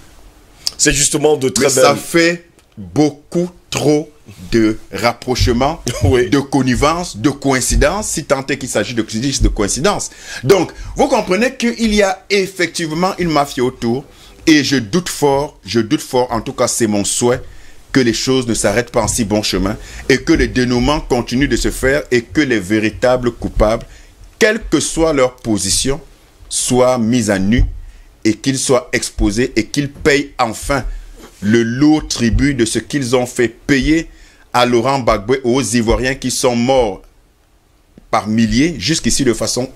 C'est justement de très belles... Ça fait beaucoup trop de rapprochements, oui, de connivence, de coïncidence, si tant est qu'il s'agit de coïncidence. Donc, vous comprenez qu'il y a effectivement une mafia autour, et je doute fort, en tout cas c'est mon souhait, que les choses ne s'arrêtent pas en si bon chemin, et que le dénouement continue de se faire, et que les véritables coupables, quelle que soit leur position, soient mis à nu, et qu'ils soient exposés, et qu'ils payent enfin le lourd tribut de ce qu'ils ont fait payer à Laurent Gbagbo et aux Ivoiriens qui sont morts par milliers, jusqu'ici de façon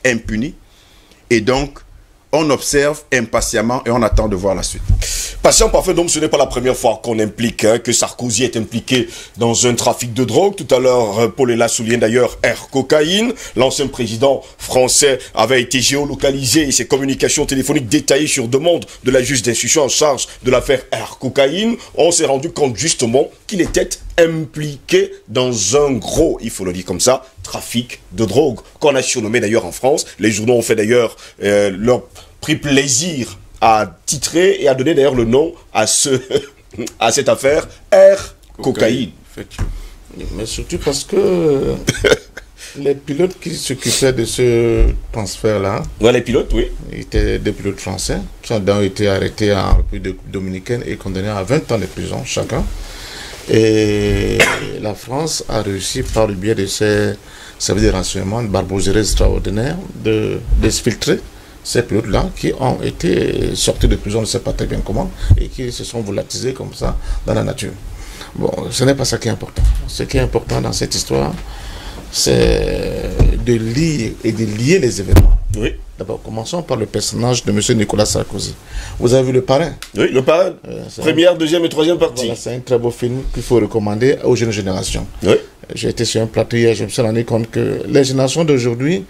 impunie. Et donc, on observe impatiemment et on attend de voir la suite. Patient parfait, donc ce n'est pas la première fois qu'on implique, que Sarkozy est impliqué dans un trafic de drogue. Tout à l'heure, Paul l'a souligné d'ailleurs, Air Cocaïne. L'ancien président français avait été géolocalisé et ses communications téléphoniques détaillées sur demande de la juge d'instruction en charge de l'affaire Air Cocaïne. On s'est rendu compte justement qu'il était impliqué dans un gros, il faut le dire comme ça, trafic de drogue, qu'on a surnommé d'ailleurs en France. Les journaux ont fait d'ailleurs leur pris plaisir à titrer et à donner d'ailleurs le nom à cette affaire Air Cocaïne. Mais surtout parce que les pilotes qui s'occupaient de ce transfert-là, ouais, les pilotes, oui, étaient des pilotes français qui ont été arrêtés en République dominicaine et condamnés à 20 ans de prison chacun. Et la France a réussi par le biais de ses services de renseignement, de barbarie extraordinaire, de filtrer ces pilotes-là qui ont été sortis de prison, on ne sait pas très bien comment, et qui se sont volatilisés comme ça dans la nature. Bon, ce n'est pas ça qui est important. Ce qui est important dans cette histoire, c'est de lire et de lier les événements. Oui. D'abord, commençons par le personnage de M. Nicolas Sarkozy. Vous avez vu Le Parrain? Oui, Le Parrain. Première, deuxième et troisième partie. Voilà, c'est un très beau film qu'il faut recommander aux jeunes générations. Oui. J'ai été sur un plateau hier, je me suis rendu compte que les générations d'aujourd'hui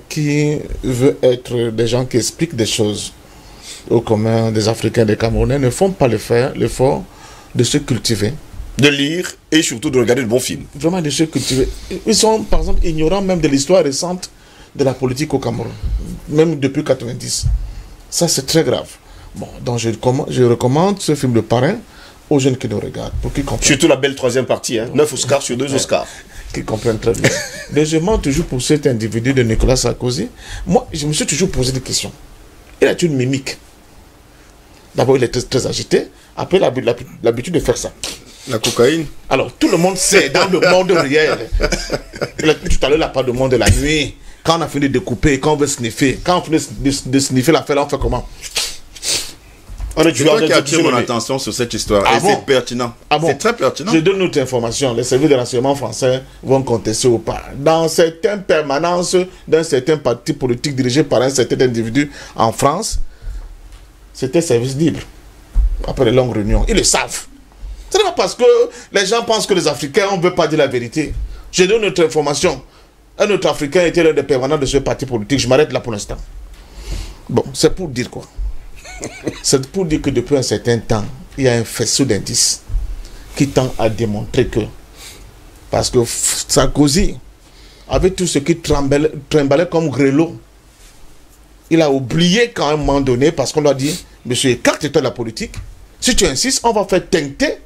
qui veulent être des gens qui expliquent des choses au commun des Africains, des Camerounais, ne font pas l'effort de se cultiver. De lire et surtout de regarder de bons films. Vraiment de se cultiver. Ils sont par exemple ignorants même de l'histoire récente de la politique au Cameroun, même depuis 90. Ça c'est très grave. Bon, donc je recommande ce film Le Parrain aux jeunes qui nous regardent, pour qu'ils comprennent. Surtout la belle troisième partie, hein. 9 Oscars sur 2 Oscars. Qu'ils comprennent très bien. Deuxièmement, toujours pour cet individu de Nicolas Sarkozy, moi, je me suis toujours posé des questions. Il a une mimique. D'abord, il est très, très agité. Après, il a l'habitude de faire ça. La cocaïne. Alors, tout le monde sait, dans le monde réel, tout à l'heure, la part du monde de la nuit, quand on a fini de découper, quand on veut sniffer, quand on finit de sniffer l'affaire, on fait comment? C'est toi qui as attiré mon attention sur cette histoire. Ah et bon? c'est pertinent. Ah bon? C'est très pertinent. Je donne notre information. Les services de renseignement français vont contester ou pas. Dans certaines permanences d'un certain parti politique dirigé par un certain individu en France, c'était service libre. Après les longues réunions. Ils le savent. Ce n'est pas parce que les gens pensent que les Africains, on ne veut pas dire la vérité. Je donne notre information. Un autre Africain était l'un des permanents de ce parti politique. Je m'arrête là pour l'instant. Bon, c'est pour dire quoi? C'est pour dire que depuis un certain temps, il y a un faisceau d'indices qui tend à démontrer que, parce que Sarkozy, avec tout ce qui trimballait comme grelot, il a oublié qu'à un moment donné, parce qu'on lui a dit, monsieur, écarte-toi de la politique. Si tu insistes, on va faire teinter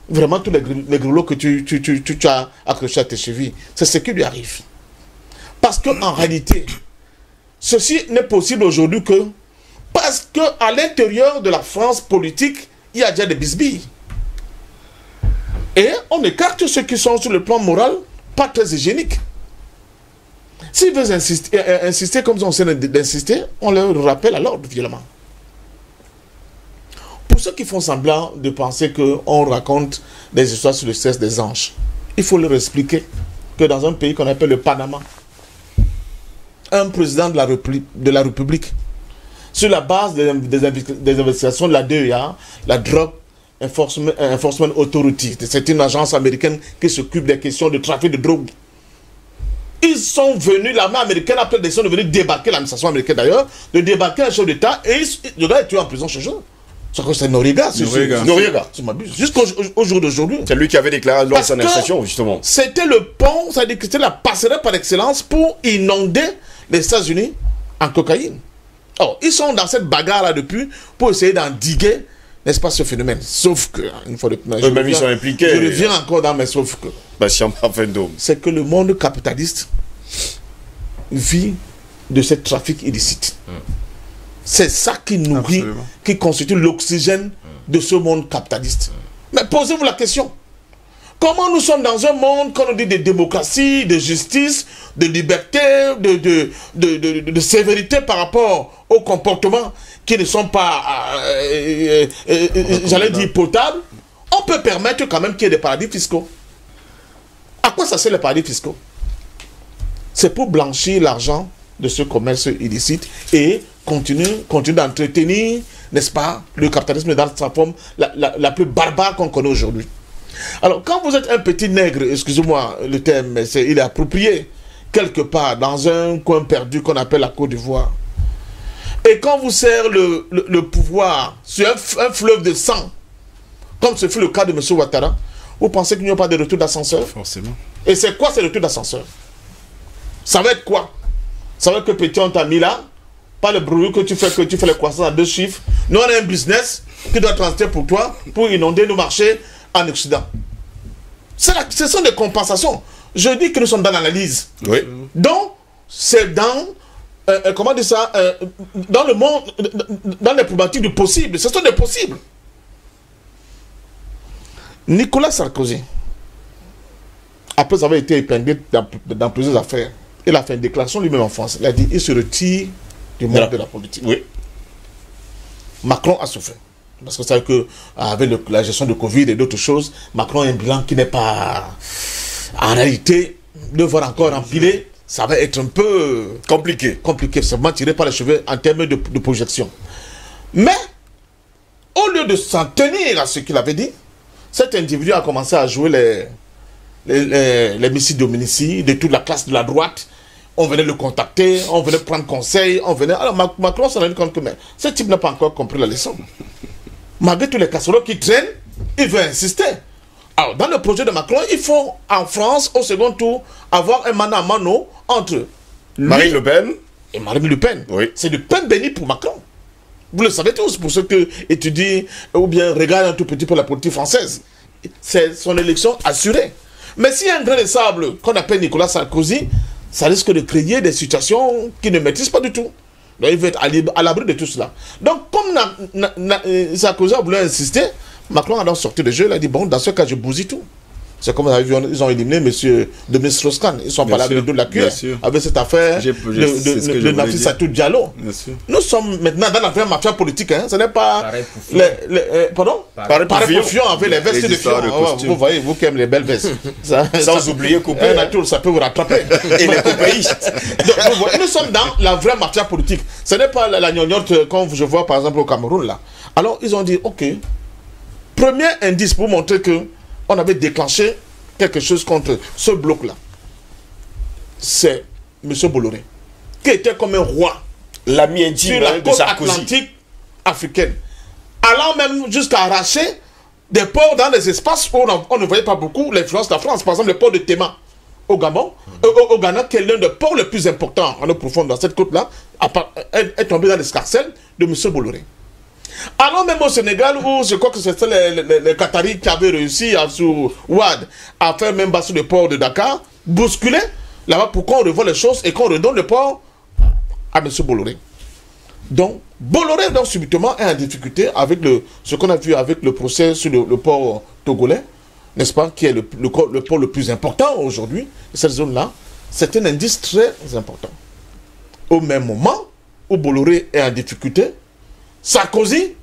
vraiment tous les grelots que tu as accrochés à tes chevilles. C'est ce qui lui arrive. Parce qu'en réalité, ceci n'est possible aujourd'hui que parce qu'à l'intérieur de la France politique, il y a déjà des bisbilles. Et on écarte ceux qui sont sur le plan moral pas très hygiéniques. S'ils veulent insister comme ils ont essayé d'insister, on leur rappelle à l'ordre violemment. Pour ceux qui font semblant de penser qu'on raconte des histoires sur le sexe des anges, il faut leur expliquer que dans un pays qu'on appelle le Panama, un président de la République, sur la base des investigations de la DEA, la Drug Enforcement Authority, c'est une agence américaine qui s'occupe des questions de trafic de drogue. Ils sont venus, l'armée américaine, après des décision de venir débarquer, l'administration américaine d'ailleurs, de débarquer un chef d'État et le gars est tué en prison chez eux. C'est Noriega. Tu m'abuses. Jusqu'au jour d'aujourd'hui. C'est lui qui avait déclaré lors de son arrestation, justement. C'était le pont, c'est-à-dire que c'était la passerelle par excellence pour inonder les États-Unis en cocaïne. Oh, ils sont dans cette bagarre-là depuis pour essayer d'endiguer, n'est-ce pas, ce phénomène. Sauf que, une fois de plus, eux-mêmes ils sont impliqués. Je reviens encore dans mes sauf que. C'est que le monde capitaliste vit de ce trafic illicite. C'est ça qui nourrit, qui constitue l'oxygène de ce monde capitaliste. Mais posez-vous la question. Comment nous sommes dans un monde, quand on dit de démocratie, de justice, de liberté, de sévérité par rapport aux comportements qui ne sont pas, j'allais dire, potables, on peut permettre quand même qu'il y ait des paradis fiscaux. À quoi ça sert les paradis fiscaux? C'est pour blanchir l'argent de ce commerce illicite et continuer d'entretenir, n'est-ce pas, le capitalisme dans sa forme la plus barbare qu'on connaît aujourd'hui. Alors, quand vous êtes un petit nègre, excusez-moi le terme, mais il est approprié, quelque part, dans un coin perdu qu'on appelle la Côte d'Ivoire, et quand vous sert le pouvoir sur un fleuve de sang, comme ce fut le cas de M. Ouattara, vous pensez qu'il n'y a pas de retour d'ascenseur? Forcément. Et c'est quoi ce retour d'ascenseur? Ça va être quoi? Ça va être que petit, on t'a mis là, pas le bruit que tu fais les croissants à 2 chiffres. Nous, on a un business qui doit transiter pour toi, pour inonder nos marchés en Occident. Ce sont des compensations. Je dis que nous sommes dans l'analyse. Oui. Donc, c'est dans, comment dire ça, dans le monde, dans les problématiques du possible. Ce sont des possibles. Nicolas Sarkozy, après avoir été épinglé dans plusieurs affaires, il a fait une déclaration lui-même en France. Il a dit qu'il se retire du monde de la politique. Oui. Macron a souffert. Parce que c'est que avec la gestion de Covid et d'autres choses, Macron a un bilan qui n'est pas... En réalité, devoir encore empiler, ça va être un peu... Compliqué. Seulement tiré par les cheveux en termes de projection. Mais, au lieu de s'en tenir à ce qu'il avait dit, cet individu a commencé à jouer les missiles dominici de toute la classe de la droite. On venait le contacter, on venait prendre conseil, on venait... Alors Macron s'en rendu compte que ce type n'a pas encore compris la leçon. Malgré tous les casseroles qui traînent, il veut insister. Alors, dans le projet de Macron, il faut, en France, au second tour, avoir un mano à mano entre Marine Le Pen et Marine Le Pen. Oui. C'est du pain béni pour Macron. Vous le savez tous, pour ceux qui étudient ou bien regardent un tout petit peu la politique française. C'est son élection assurée. Mais s'il y a un grain de sable qu'on appelle Nicolas Sarkozy, ça risque de créer des situations qu'il ne maîtrise pas du tout. Donc il va être à l'abri de tout cela. Donc comme Sarkozy a voulu insister, Macron a donc sorti le jeu, il a dit bon, dans ce cas je bousille tout. C'est comme vous avez vu, ils ont éliminé M. Dominique Strauss-Kahn. Ils sont pas là de la cuillère avec cette affaire de Nafissatou Diallo. Nous sommes maintenant dans la vraie mafia politique. Hein. Ce n'est pas... Pardon Pareil Fion avec les vestes de Fion. Vous voyez, vous qui aimez les belles vestes. Sans oublier Coupé. Ça peut vous rattraper. Et les coupéistes. Nous sommes dans la vraie mafia politique. Ce n'est pas la gnognotte comme je vois par exemple au Cameroun là. Alors ils ont dit, ok, premier indice pour montrer que on avait déclenché quelque chose contre ce bloc-là. C'est M. Bolloré, qui était comme un roi l'ami intime sur la de côte Sarkozy atlantique africaine, allant même jusqu'à arracher des ports dans des espaces où on ne voyait pas beaucoup l'influence de la France. Par exemple, le port de Tema au Gabon, au Ghana, qui est l'un des ports les plus importants en eau profonde dans cette côte-là, est tombé dans l'escarcelle de M. Bolloré. Alors même au Sénégal, où je crois que c'était les Qataris qui avaient réussi sur Ouad à faire même bas sur le port de Dakar, bousculer là-bas pour qu'on revoie les choses et qu'on redonne le port à M. Bolloré. Donc, Bolloré, donc, subitement, est en difficulté avec ce qu'on a vu avec le procès sur le port togolais, n'est-ce pas, qui est le port le plus important aujourd'hui. Cette zone-là, c'est un indice très important. Au même moment où Bolloré est en difficulté, Sarkozy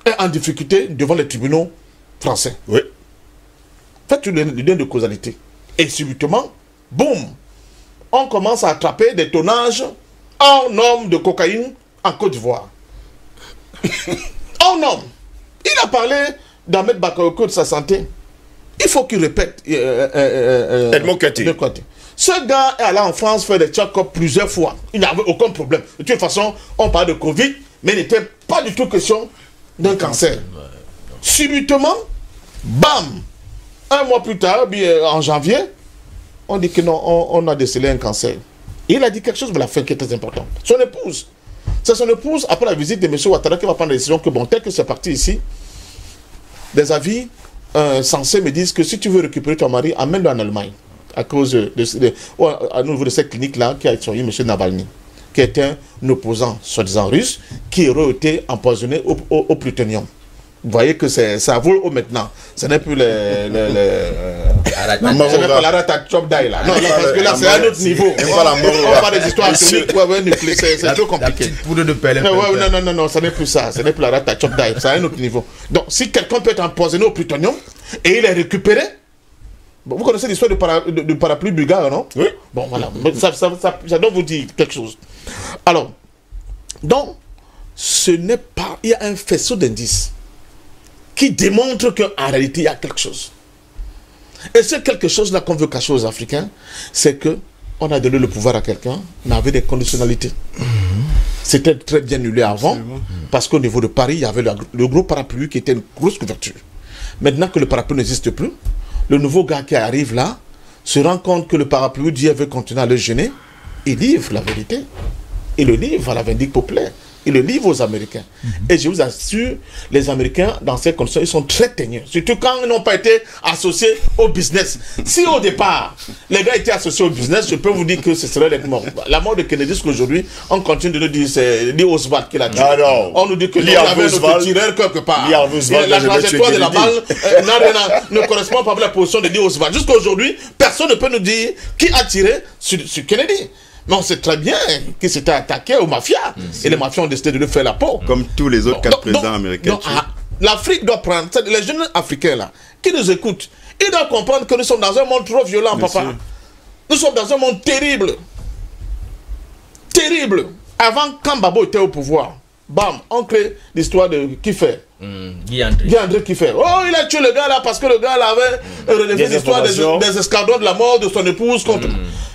est en difficulté devant les tribunaux français. Oui. Faites le lien de causalité. Et subitement, boum, on commence à attraper des tonnages hors normes de cocaïne en Côte d'Ivoire. Hors normes. Il a parlé d'Ahmed Bakayoko de sa santé. Il faut qu'il répète. Edmond Katé. Ce gars est allé en France faire des check-ups plusieurs fois. Il n'avait aucun problème. De toute façon, on parle de Covid, mais il n'était pas du tout question d'un cancer. Subitement, bam, un mois plus tard, en janvier, on dit que non, on a décelé un cancer. Et il a dit quelque chose de la fin qui est très important. Son épouse. C'est son épouse, après la visite de M. Ouattara, qui va prendre la décision que bon, tel que c'est parti ici, des avis sensés me disent que si tu veux récupérer ton mari, amène-le en Allemagne. À cause à nouveau de cette clinique-là qui a soigné M. Navalny, qui est un opposant soi-disant russe, qui aurait été empoisonné au plutonium. Vous voyez que ça vaut au maintenant. Ce n'est plus ce n'est pas la rata chop d'ail là. Non, parce que là c'est un autre niveau. On parle des histoires atomiques, c'est trop compliqué. Non, ce n'est plus ça. Ce n'est plus la rata chop d'ail. C'est un autre niveau. Donc si quelqu'un peut être empoisonné au plutonium et il est récupéré, vous connaissez l'histoire du parapluie bulgare, non? Oui. Bon, voilà. Ça doit vous dire quelque chose. Alors, donc, ce n'est pas... Il y a un faisceau d'indices qui démontre qu'en réalité, il y a quelque chose. Et ce quelque chose-là qu'on veut cacher aux Africains, c'est qu'on a donné le pouvoir à quelqu'un, mais avec des conditionnalités. C'était très bien nulé avant, parce qu'au niveau de Paris, il y avait le gros parapluie qui était une grosse couverture. Maintenant que le parapluie n'existe plus, le nouveau gars qui arrive là se rend compte que le parapluie Dieu veut continuer à le gêner. Il livre la vérité. Il le livre à la vindicte populaire. Il le livre aux Américains. Et je vous assure, les Américains, dans ces conditions, ils sont très teigneux. Surtout quand ils n'ont pas été associés au business. Si au départ, les gars étaient associés au business, je peux vous dire que ce serait les morts. La mort de Kennedy, jusqu'aujourd'hui, on continue de nous dire c'est Lee Oswald qui l'a tué. On nous dit que Lee avait notre tireur quelque part. La trajectoire de la balle ne correspond pas à la position de Lee Oswald. Jusqu'à aujourd'hui, personne ne peut nous dire qui a tiré sur Kennedy. Mais on sait très bien qu'il s'était attaqué aux mafias. Et les mafias ont décidé de lui faire la peau. Comme tous les autres quatre présidents américains. L'Afrique doit prendre, les jeunes Africains là, qui nous écoutent, ils doivent comprendre que nous sommes dans un monde trop violent, bien papa. Sûr. Nous sommes dans un monde terrible. Terrible. Avant, quand Babo était au pouvoir, bam, on crée l'histoire de qui fait Guy André qui fait. Oh, il a tué le gars là parce que le gars là avait relevé l'histoire des escadrons de la mort de son épouse contre.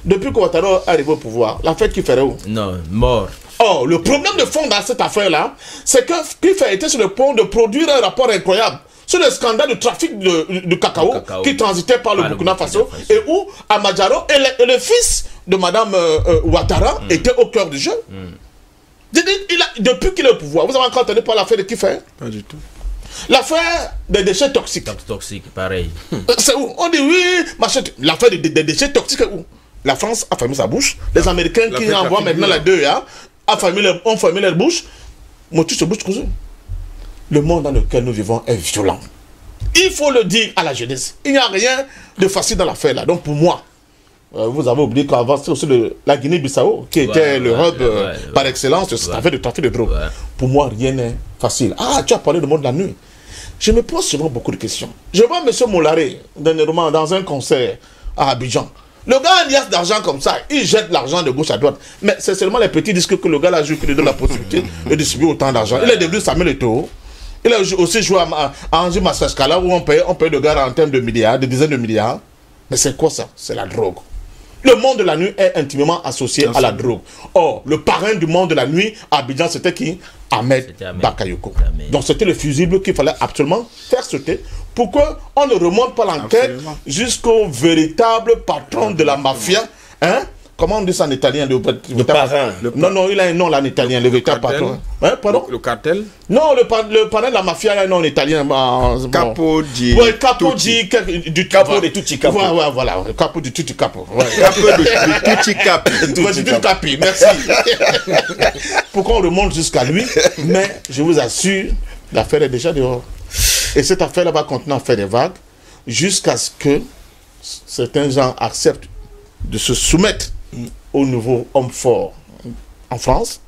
Depuis qu'Ouattara est arrivé au pouvoir, la fête qui ferait où? Non, mort. Oh, le problème de fond dans cette affaire-là, c'est que Kiffé était sur le point de produire un rapport incroyable sur le scandale de trafic de cacao qui transitait par le Burkina Faso et où Amadjaro et le fils de Madame Ouattara étaient au cœur du jeu. Depuis qu'il est au pouvoir, vous avez encore entendu par l'affaire de qui fait? Pas du tout. L'affaire des déchets toxiques. Toxique, pareil. C'est où? On dit oui, machin. L'affaire des déchets toxiques est où? La France a fermé sa bouche. Les Américains qui envoient maintenant la DEA ont fermé leur bouche. Motus se bouche cousue. Le monde dans lequel nous vivons est violent. Il faut le dire à la jeunesse. Il n'y a rien de facile dans l'affaire là. Donc pour moi, vous avez oublié qu'avant c'était aussi la Guinée-Bissau qui était le hub par excellence de cette affaire de trafic de drogue. Pour moi, rien n'est facile. Ah, tu as parlé du monde de la nuit. Je me pose souvent beaucoup de questions. Je vois M. Molaré dernièrement dans un concert à Abidjan. Le gars a une liasse d'argent comme ça, il jette l'argent de gauche à droite. Mais c'est seulement les petits disques que le gars a joué qui lui donne la possibilité de distribuer autant d'argent. Il est devenu Samuel Eto'o. Il a aussi joué à Angie Massaskala où on paye le gars en termes de milliards, de dizaines de milliards. Mais c'est quoi ça? C'est la drogue. Le monde de la nuit est intimement associé à la drogue. Or, le parrain du monde de la nuit à Abidjan, c'était qui? Ahmed Bakayoko. Donc c'était le fusible qu'il fallait absolument faire sauter. Pourquoi on ne remonte pas l'enquête jusqu'au véritable patron de la mafia? Hein? Comment on dit ça en italien? Le parrain. Non, il a un nom là en italien, le véritable patron. Hein, pardon? Le cartel? Non, le parrain de la mafia a un nom en italien. Capo di... Oui, Capo di... Du Capo de tutti capo. Voilà, Capo di tutti capo. Capo de tutti capi. Tutti capi, merci. Pourquoi on remonte jusqu'à lui? Mais je vous assure, l'affaire est déjà dehors. Et cette affaire-là va continuer à faire des vagues jusqu'à ce que certains gens acceptent de se soumettre au nouveau homme fort en France,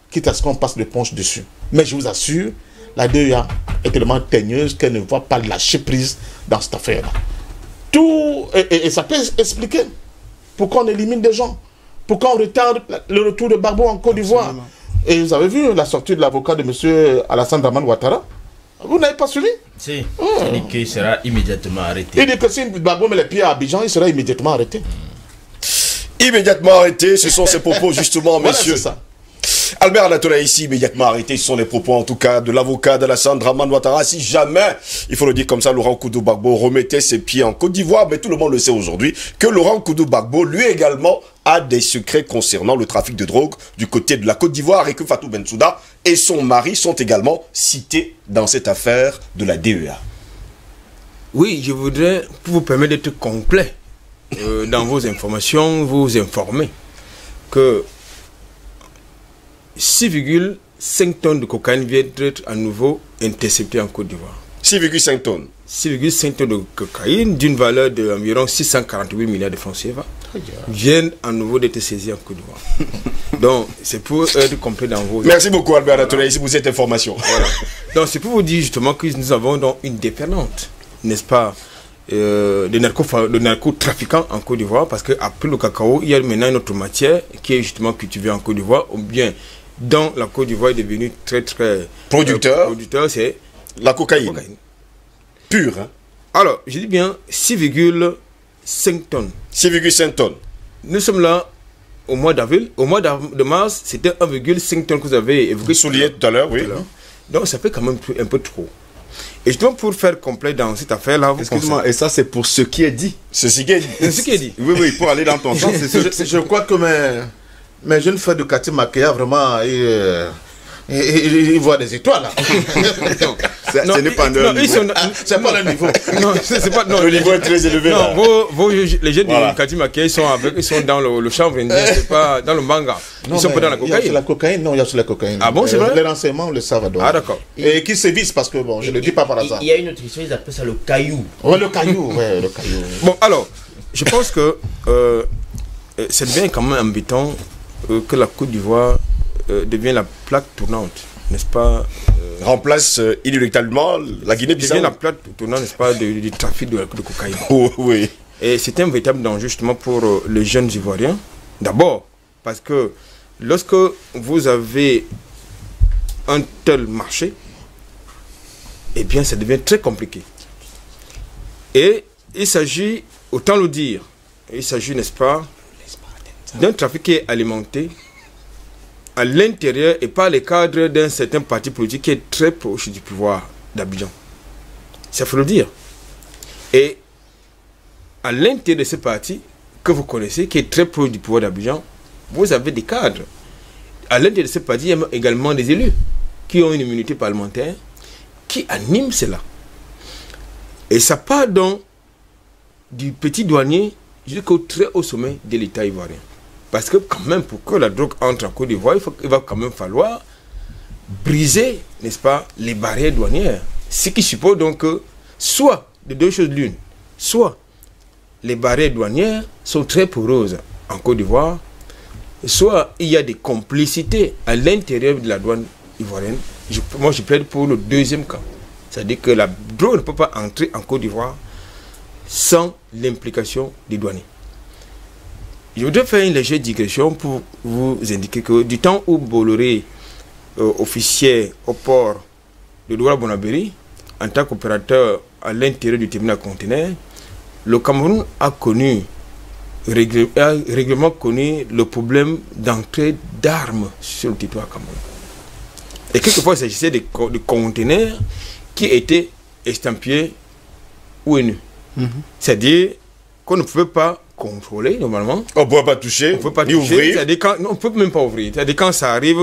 quitte à ce qu'on passe l'éponge dessus. Mais je vous assure, la DEA est tellement teigneuse qu'elle ne va pas lâcher prise dans cette affaire-là. Tout, et ça peut expliquer pourquoi on élimine des gens, pourquoi on retarde le retour de Gbagbo en Côte d'Ivoire. Et vous avez vu la sortie de l'avocat de M. Alassane Dramane Ouattara? Vous n'avez pas suivi? Si. Il dit qu'il sera immédiatement arrêté. Il dit que si Gbagbo met les pieds à Abidjan, il sera immédiatement arrêté. Immédiatement arrêté, ce sont ces propos justement, messieurs. Voilà, Albert Anatola ici, immédiatement arrêté, ce sont les propos en tout cas de l'avocat d'Alassane Dramane Ouattara. Si jamais, il faut le dire comme ça, Laurent Koudou-Gbagbo remettait ses pieds en Côte d'Ivoire, mais tout le monde le sait aujourd'hui, que Laurent Koudou-Gbagbo, lui également, a des secrets concernant le trafic de drogue du côté de la Côte d'Ivoire et que Fatou Bensouda et son mari sont également cités dans cette affaire de la DEA. Oui, je voudrais, pour vous permettre d'être complet dans vos informations, vous informer que 6,5 tonnes de cocaïne viennent d'être à nouveau interceptées en Côte d'Ivoire. 6,5 tonnes. 6,5 tonnes de cocaïne d'une valeur d'environ 648 milliards de francs CFA viennent à nouveau d'être saisies en Côte d'Ivoire. Donc, c'est pour être complet dans vos... Merci beaucoup Albert Anatola ici pour cette information. Voilà. Donc, c'est pour vous dire justement que nous avons donc une déferlante, n'est-ce pas, de narcotrafiquants en Côte d'Ivoire, parce qu'après le cacao, il y a maintenant une autre matière qui est justement cultivée en Côte d'Ivoire, ou bien dans la Côte d'Ivoire est devenu très producteur, c'est la cocaïne. Pure. Hein? Alors, je dis bien 6,5 tonnes. 6,5 tonnes. Nous sommes là au mois d'avril. Au mois de mars, c'était 1,5 tonnes que vous avez évoqué. Souligné tout à l'heure, oui. Donc, ça fait quand même un peu trop. Et justement, pour faire complet dans cette affaire-là... Excuse-moi, et ça, c'est pour ce qui est dit. Ceci qui est dit. C'est ce qui est dit. Oui, pour aller dans ton sens. Je crois que mes jeunes frères de Kati Makéa, vraiment, ils voient des étoiles. Ce n'est pas leur niveau. C'est pas leur niveau. Non, c'est pas... Non, le niveau est très élevé. Non, les jeunes de Kati Makéa, ils sont dans le chambre indien, c'est pas dans le manga. Ils sont pas dans la cocaïne. Il y a sur la cocaïne, non, il y a sur la cocaïne. Ah bon, c'est vrai? Les renseignements le savent. Donc. Ah d'accord. Et qui sévissent parce que, bon, je ne le dis pas par hasard. Il y a une autre question, ils appellent ça le caillou. Ouais, le caillou, ouais, le caillou. Bon, alors, je pense que c'est bien quand même embêtant que la Côte d'Ivoire devient la plaque tournante, n'est-ce pas? Remplace inéluctablement la Guinée-Bissau. Devient la plaque tournante, n'est-ce pas, du trafic de cocaïne. Oh, oui. Et c'est un véritable danger justement pour les jeunes Ivoiriens. D'abord, parce que lorsque vous avez un tel marché, eh bien, ça devient très compliqué. Et il s'agit, autant le dire, il s'agit, n'est-ce pas, d'un trafic qui est alimenté à l'intérieur et par les cadres d'un certain parti politique qui est très proche du pouvoir d'Abidjan. Ça faut le dire. Et à l'intérieur de ce parti que vous connaissez, qui est très proche du pouvoir d'Abidjan, vous avez des cadres à l'intérieur de ce parti, il y a également des élus qui ont une immunité parlementaire, qui animent cela. Et ça part donc du petit douanier jusqu'au très haut sommet de l'État ivoirien. Parce que quand même, pour que la drogue entre en Côte d'Ivoire, il va quand même falloir briser, n'est-ce pas, les barrières douanières. Ce qui suppose donc que, soit de deux choses l'une, soit les barrières douanières sont très poreuses en Côte d'Ivoire, soit il y a des complicités à l'intérieur de la douane ivoirienne. Moi, je plaide pour le deuxième cas. C'est-à-dire que la drogue ne peut pas entrer en Côte d'Ivoire sans l'implication des douaniers. Je voudrais faire une légère digression pour vous indiquer que du temps où Bolloré, officier au port de Douala-Bonabéry, en tant qu'opérateur à l'intérieur du terminal conteneur, le Cameroun a régulièrement connu le problème d'entrée d'armes sur le territoire camerounais. Et quelquefois, il s'agissait de conteneurs qui étaient estampillés ONU. C'est-à-dire qu'on ne pouvait pas contrôler normalement. On ne pouvait pas toucher, on peut pas ni toucher, ouvrir. on ne peut même pas ouvrir. C'est-à-dire quand ça arrive,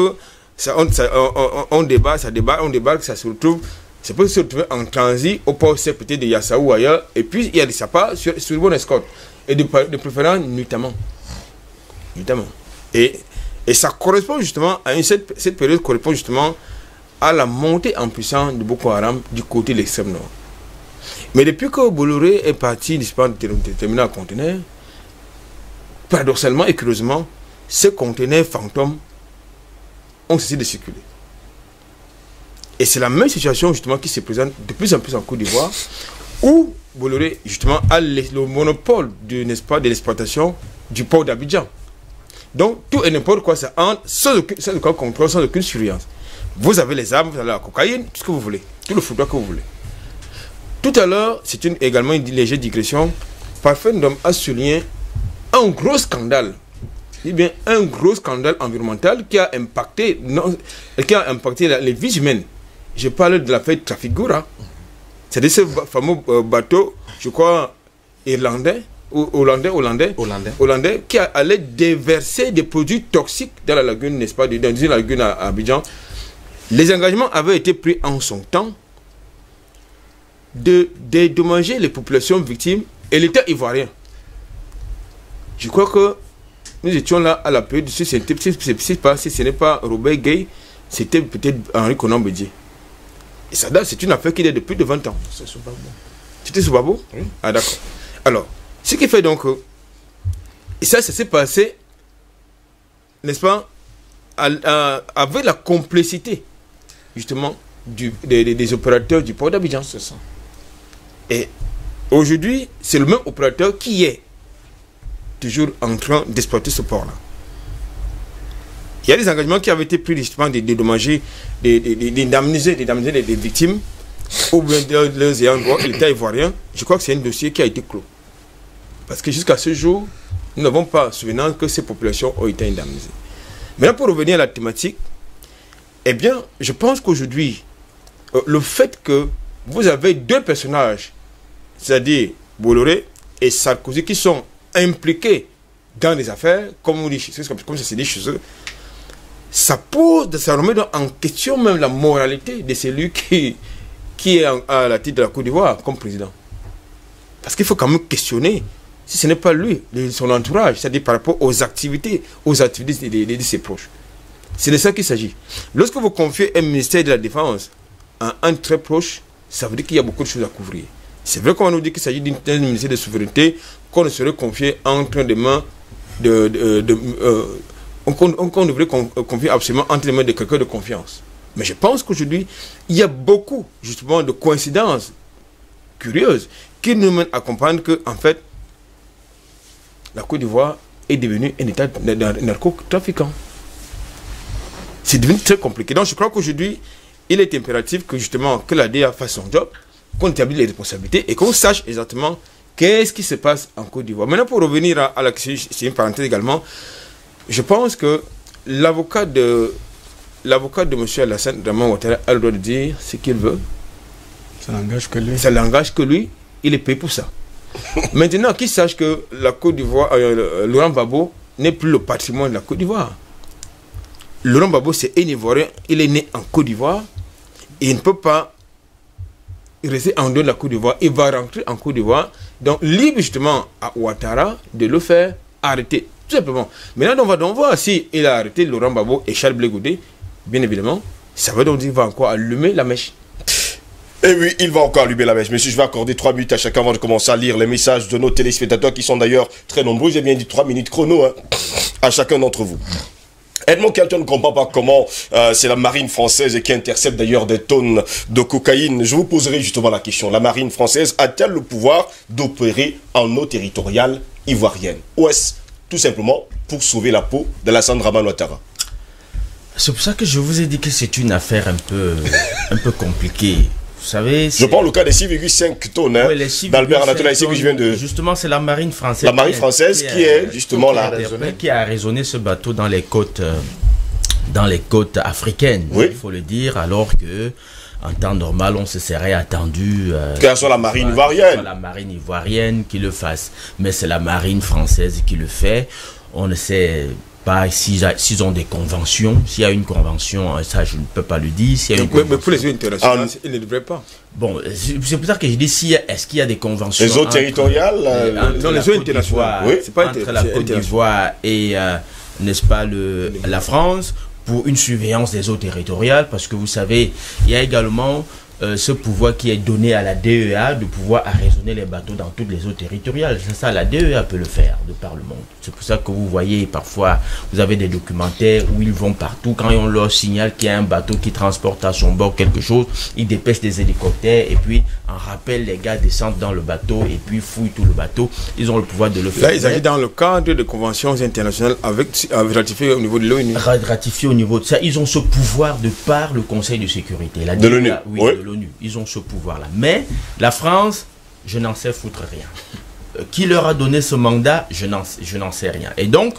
on débarque, ça se retrouve. Ça peut se retrouver en transit au port sec peut-être de Yassau ou ailleurs. Et puis il y a des sapas sur une bonne escorte. Et de préférence nuitamment. Et ça correspond justement à cette période correspond justement à la montée en puissance de Boko Haram du côté de l'extrême nord. Mais depuis que Bolloré est parti du terminal conteneur, paradoxalement et curieusement, ces conteneurs fantômes ont cessé de circuler. Et c'est la même situation justement qui se présente de plus en plus en Côte d'Ivoire, où Bolloré justement a le monopole de l'exploitation du port d'Abidjan. Donc tout et n'importe quoi ça entre sans aucun contrôle, sans aucune surveillance. Vous avez les armes, vous avez la cocaïne, tout ce que vous voulez, tout le foutoir que vous voulez. Tout à l'heure, c'est également une légère digression, Parfait Ndom a souligné un gros scandale. Eh bien, un gros scandale environnemental qui a impacté les vies humaines. Je parle de l'affaire Trafigura. C'est-à-dire ce fameux bateau, je crois, hollandais, qui allait déverser des produits toxiques dans la lagune, n'est-ce pas, dans une lagune à Abidjan. Les engagements avaient été pris en son temps de dédommager les populations victimes et l'État ivoirien. Je crois que nous étions là à la période, si ce n'est pas Robert Gay, c'était peut-être Henri Konan Bédié. Et ça date, c'est une affaire qui date de plus de 20 ans. C'est Soubabo. C'était Soubabo? Oui. Ah d'accord. Alors, ce qui fait donc et ça s'est passé, n'est-ce pas, avec la complicité, justement, des opérateurs du port d'Abidjan. C'est ça. Et aujourd'hui, c'est le même opérateur qui est toujours en train d'exploiter ce port-là. Il y a des engagements qui avaient été pris justement de dédommager, d'indemniser les victimes ou bien de leurs ayants droit, l'État ivoirien. Je crois que c'est un dossier qui a été clos. Parce que jusqu'à ce jour, nous n'avons pas souvenance que ces populations ont été indemnisées. Maintenant, pour revenir à la thématique, eh bien, je pense qu'aujourd'hui, le fait que vous avez deux personnages, c'est-à-dire Bolloré et Sarkozy, qui sont impliqués dans les affaires, comme ça se dit chez eux, ça remet en question même la moralité de celui qui est à la tête de la Côte d'Ivoire comme président. Parce qu'il faut quand même questionner si ce n'est pas lui, son entourage, c'est-à-dire par rapport aux activités de ses proches. C'est de ça qu'il s'agit. Lorsque vous confiez un ministère de la Défense à un très proche, ça veut dire qu'il y a beaucoup de choses à couvrir. C'est vrai qu'on va nous dire qu'il s'agit d'un ministère de souveraineté qu'on ne serait confié entre les mains qu'on devrait confier absolument entre les mains de quelqu'un de confiance. Mais je pense qu'aujourd'hui, il y a beaucoup justement de coïncidences curieuses qui nous mènent à comprendre que, en fait, la Côte d'Ivoire est devenue un état narcotrafiquant. C'est devenu très compliqué. Donc je crois qu'aujourd'hui, il est impératif que justement que la DEA fasse son job, qu'on établisse les responsabilités et qu'on sache exactement qu'est-ce qui se passe en Côte d'Ivoire. Maintenant, pour revenir à la question, c'est une parenthèse également, je pense que l'avocat de M. Alassane Draman Ouattara a le droit de dire ce qu'il veut. Ça n'engage que lui. Ça n'engage que lui, il est payé pour ça. Maintenant, qu'il sache que la Côte d'Ivoire, Laurent Gbagbo n'est plus le patrimoine de la Côte d'Ivoire. Laurent Gbagbo, c'est un Ivoirien, il est né en Côte d'Ivoire, et il ne peut pas rester en dehors de la Côte d'Ivoire, il va rentrer en Côte d'Ivoire, donc libre justement à Ouattara de le faire arrêter, tout simplement. Maintenant, on va donc voir si il a arrêté Laurent Gbagbo et Charles Blé Goudé, bien évidemment, ça veut donc dire qu'il va encore allumer la mèche. Et oui, il va encore allumer la mèche. Monsieur, je vais accorder 3 minutes à chacun avant de commencer à lire les messages de nos téléspectateurs qui sont d'ailleurs très nombreux. J'ai bien dit 3 minutes chrono à chacun d'entre vous. Edmond Kelton ne comprend pas comment c'est la marine française qui intercepte d'ailleurs des tonnes de cocaïne. Je vous poserai justement la question. La marine française a-t-elle le pouvoir d'opérer en eau territoriale ivoirienne? Ou est-ce tout simplement pour sauver la peau de Alassane Dramane Ouattara? C'est pour ça que je vous ai dit que c'est une affaire un peu compliquée. Vous savez, je prends le cas des 6,5 tonnes d'Albert Anatola ici que je viens de... Justement, c'est la marine française. La marine française qui est justement là. Qui a raisonné ce bateau dans les côtes africaines, oui. Il faut le dire, alors que en temps normal, on se serait attendu que ce soit la marine ivoirienne. La marine ivoirienne qui le fasse. Mais c'est la marine française qui le fait. On ne sait pas s'ils ont des conventions. S'il y a une convention, ça je ne peux pas le dire. Mais pour les eaux internationales, ils ne devraient pas. Bon, c'est pour ça que je dis est-ce qu'il y a des conventions. Les eaux territoriales non, les eaux internationales. Oui, c'est pas entre la Côte d'Ivoire et, n'est-ce pas, la France, pour une surveillance des eaux territoriales, parce que vous savez, il y a également ce pouvoir qui est donné à la DEA de pouvoir arraisonner les bateaux dans toutes les eaux territoriales. C'est ça, la DEA peut le faire de par le monde. C'est pour ça que vous voyez parfois, vous avez des documentaires où ils vont partout. Quand on leur signale qu'il y a un bateau qui transporte à son bord quelque chose, ils dépêchent des hélicoptères et puis en rappel, les gars descendent dans le bateau et puis fouillent tout le bateau. Ils ont le pouvoir de le faire. Là, ils agissent dans le cadre de conventions internationales ratifiées au niveau de l'ONU. Ratifiées au niveau de ça. Ils ont ce pouvoir de par le Conseil de sécurité. De l'ONU. Oui, oui. De l'ONU. Ils ont ce pouvoir-là. Mais la France, je n'en sais foutre rien. Qui leur a donné ce mandat, je n'en sais rien. Et donc...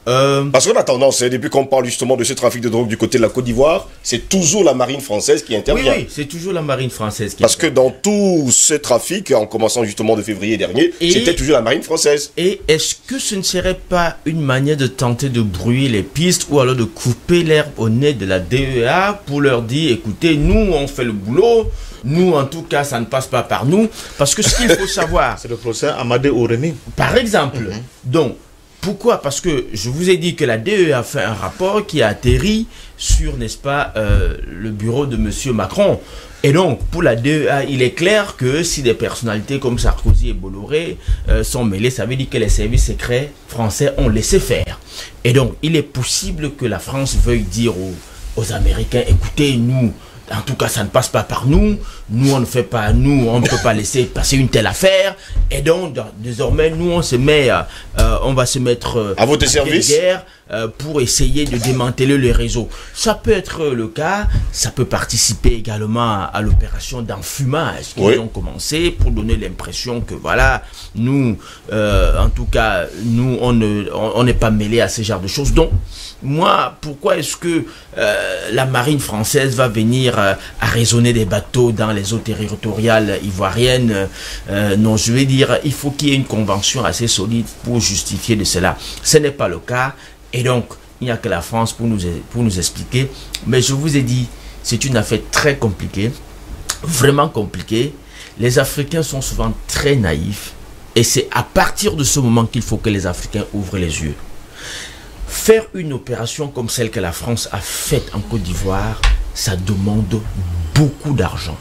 Parce qu'on a tendance, depuis qu'on parle justement de ce trafic de drogue du côté de la Côte d'Ivoire, c'est toujours la marine française qui intervient. Oui, c'est toujours la marine française qui Parce que dans tout ce trafic, en commençant justement de février dernier, c'était toujours la marine française. Et est-ce que ce ne serait pas une manière de tenter de brouiller les pistes ou alors de couper l'herbe au nez de la DEA pour leur dire, écoutez, nous on fait le boulot, nous en tout cas ça ne passe pas par nous, parce que ce qu'il faut savoir... C'est le procès Amadé Ourémy. Par exemple, donc... Pourquoi? Parce que je vous ai dit que la DEA a fait un rapport qui a atterri sur, n'est-ce pas, le bureau de M. Macron. Et donc, pour la DEA, il est clair que si des personnalités comme Sarkozy et Bolloré sont mêlées, ça veut dire que les services secrets français ont laissé faire. Et donc, il est possible que la France veuille dire aux Américains, écoutez, nous... En tout cas, ça ne passe pas par nous. Nous, on ne fait pas, nous, on ne peut pas laisser passer une telle affaire. Et donc, désormais, nous, on se met, on va se mettre à votre service guerre pour essayer de démanteler le réseau. Ça peut être le cas. Ça peut participer également à l'opération d'enfumage qu'ils ont commencé pour donner l'impression que voilà, nous, en tout cas, nous, on n'est pas mêlés à ce genre de choses. Donc, moi, pourquoi est-ce que la marine française va venir arraisonner des bateaux dans les eaux territoriales ivoiriennes? Non, je vais dire, il faut qu'il y ait une convention assez solide pour justifier de cela. Ce n'est pas le cas. Et donc, il n'y a que la France pour nous expliquer. Mais je vous ai dit, c'est une affaire très compliquée, vraiment compliquée. Les Africains sont souvent très naïfs. Et c'est à partir de ce moment qu'il faut que les Africains ouvrent les yeux. Faire une opération comme celle que la France a faite en Côte d'Ivoire, ça demande beaucoup d'argent.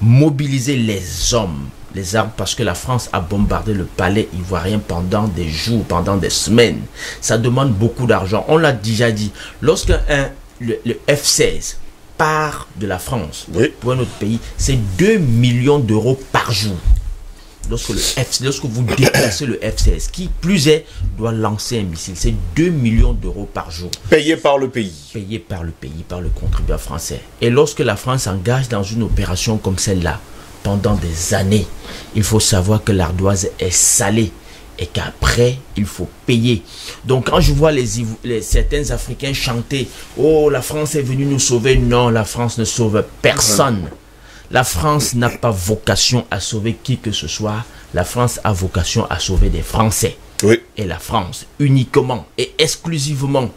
Mobiliser les hommes, les armes, parce que la France a bombardé le palais ivoirien pendant des jours, pendant des semaines. Ça demande beaucoup d'argent. On l'a déjà dit. Lorsque le F-16 part de la France pour un autre pays, c'est 2 millions d'euros par jour. Lorsque vous déplacez le F-16, qui plus est, doit lancer un missile, c'est 2 millions d'euros par jour. Payé par le pays. Payé par le pays, par le contribuable français. Et lorsque la France s'engage dans une opération comme celle-là, pendant des années, il faut savoir que l'ardoise est salée et qu'après, il faut payer. Donc quand je vois certains Africains chanter « Oh, la France est venue nous sauver », non, la France ne sauve personne. La France n'a pas vocation à sauver qui que ce soit. La France a vocation à sauver des Français. Oui. Et la France, uniquement et exclusivement.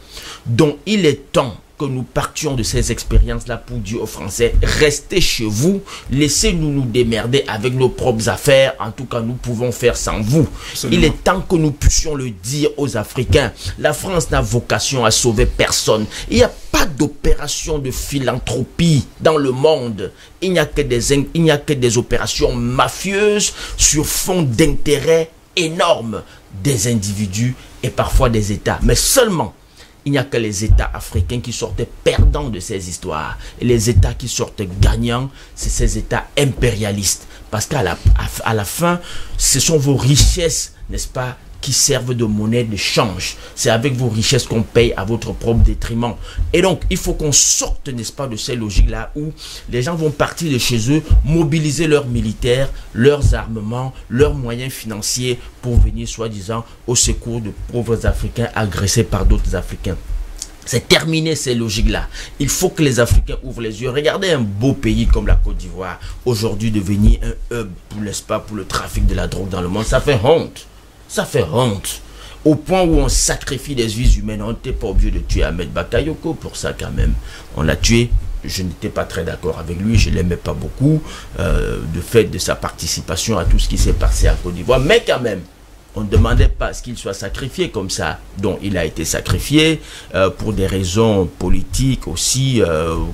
Donc, il est temps que nous partions de ces expériences-là pour dire aux Français, restez chez vous, laissez-nous nous démerder avec nos propres affaires, en tout cas nous pouvons faire sans vous. Absolument. Il est temps que nous puissions le dire aux Africains. La France n'a vocation à sauver personne. Il n'y a pas d'opération de philanthropie dans le monde. Il n'y a que des opérations mafieuses sur fond d'intérêts énormes des individus et parfois des États. Mais seulement, il n'y a que les États africains qui sortent perdants de ces histoires. Et les États qui sortent gagnants, c'est ces États impérialistes. Parce qu'à la fin, ce sont vos richesses, n'est-ce pas, qui servent de monnaie de change. C'est avec vos richesses qu'on paye à votre propre détriment. Et donc, il faut qu'on sorte, n'est-ce pas, de ces logiques-là où les gens vont partir de chez eux, mobiliser leurs militaires, leurs armements, leurs moyens financiers pour venir, soi-disant, au secours de pauvres Africains agressés par d'autres Africains. C'est terminé ces logiques-là. Il faut que les Africains ouvrent les yeux. Regardez un beau pays comme la Côte d'Ivoire, aujourd'hui devenir un hub, n'est-ce pas, pour le trafic de la drogue dans le monde. Ça fait honte. Ça fait honte. Au point où on sacrifie des vies humaines. On n'était pas obligé de tuer Ahmed Bakayoko pour ça quand même. On l'a tué. Je n'étais pas très d'accord avec lui. Je ne l'aimais pas beaucoup. De fait de sa participation à tout ce qui s'est passé à Côte d'Ivoire. Mais quand même, on ne demandait pas à ce qu'il soit sacrifié comme ça. Donc il a été sacrifié pour des raisons politiques aussi.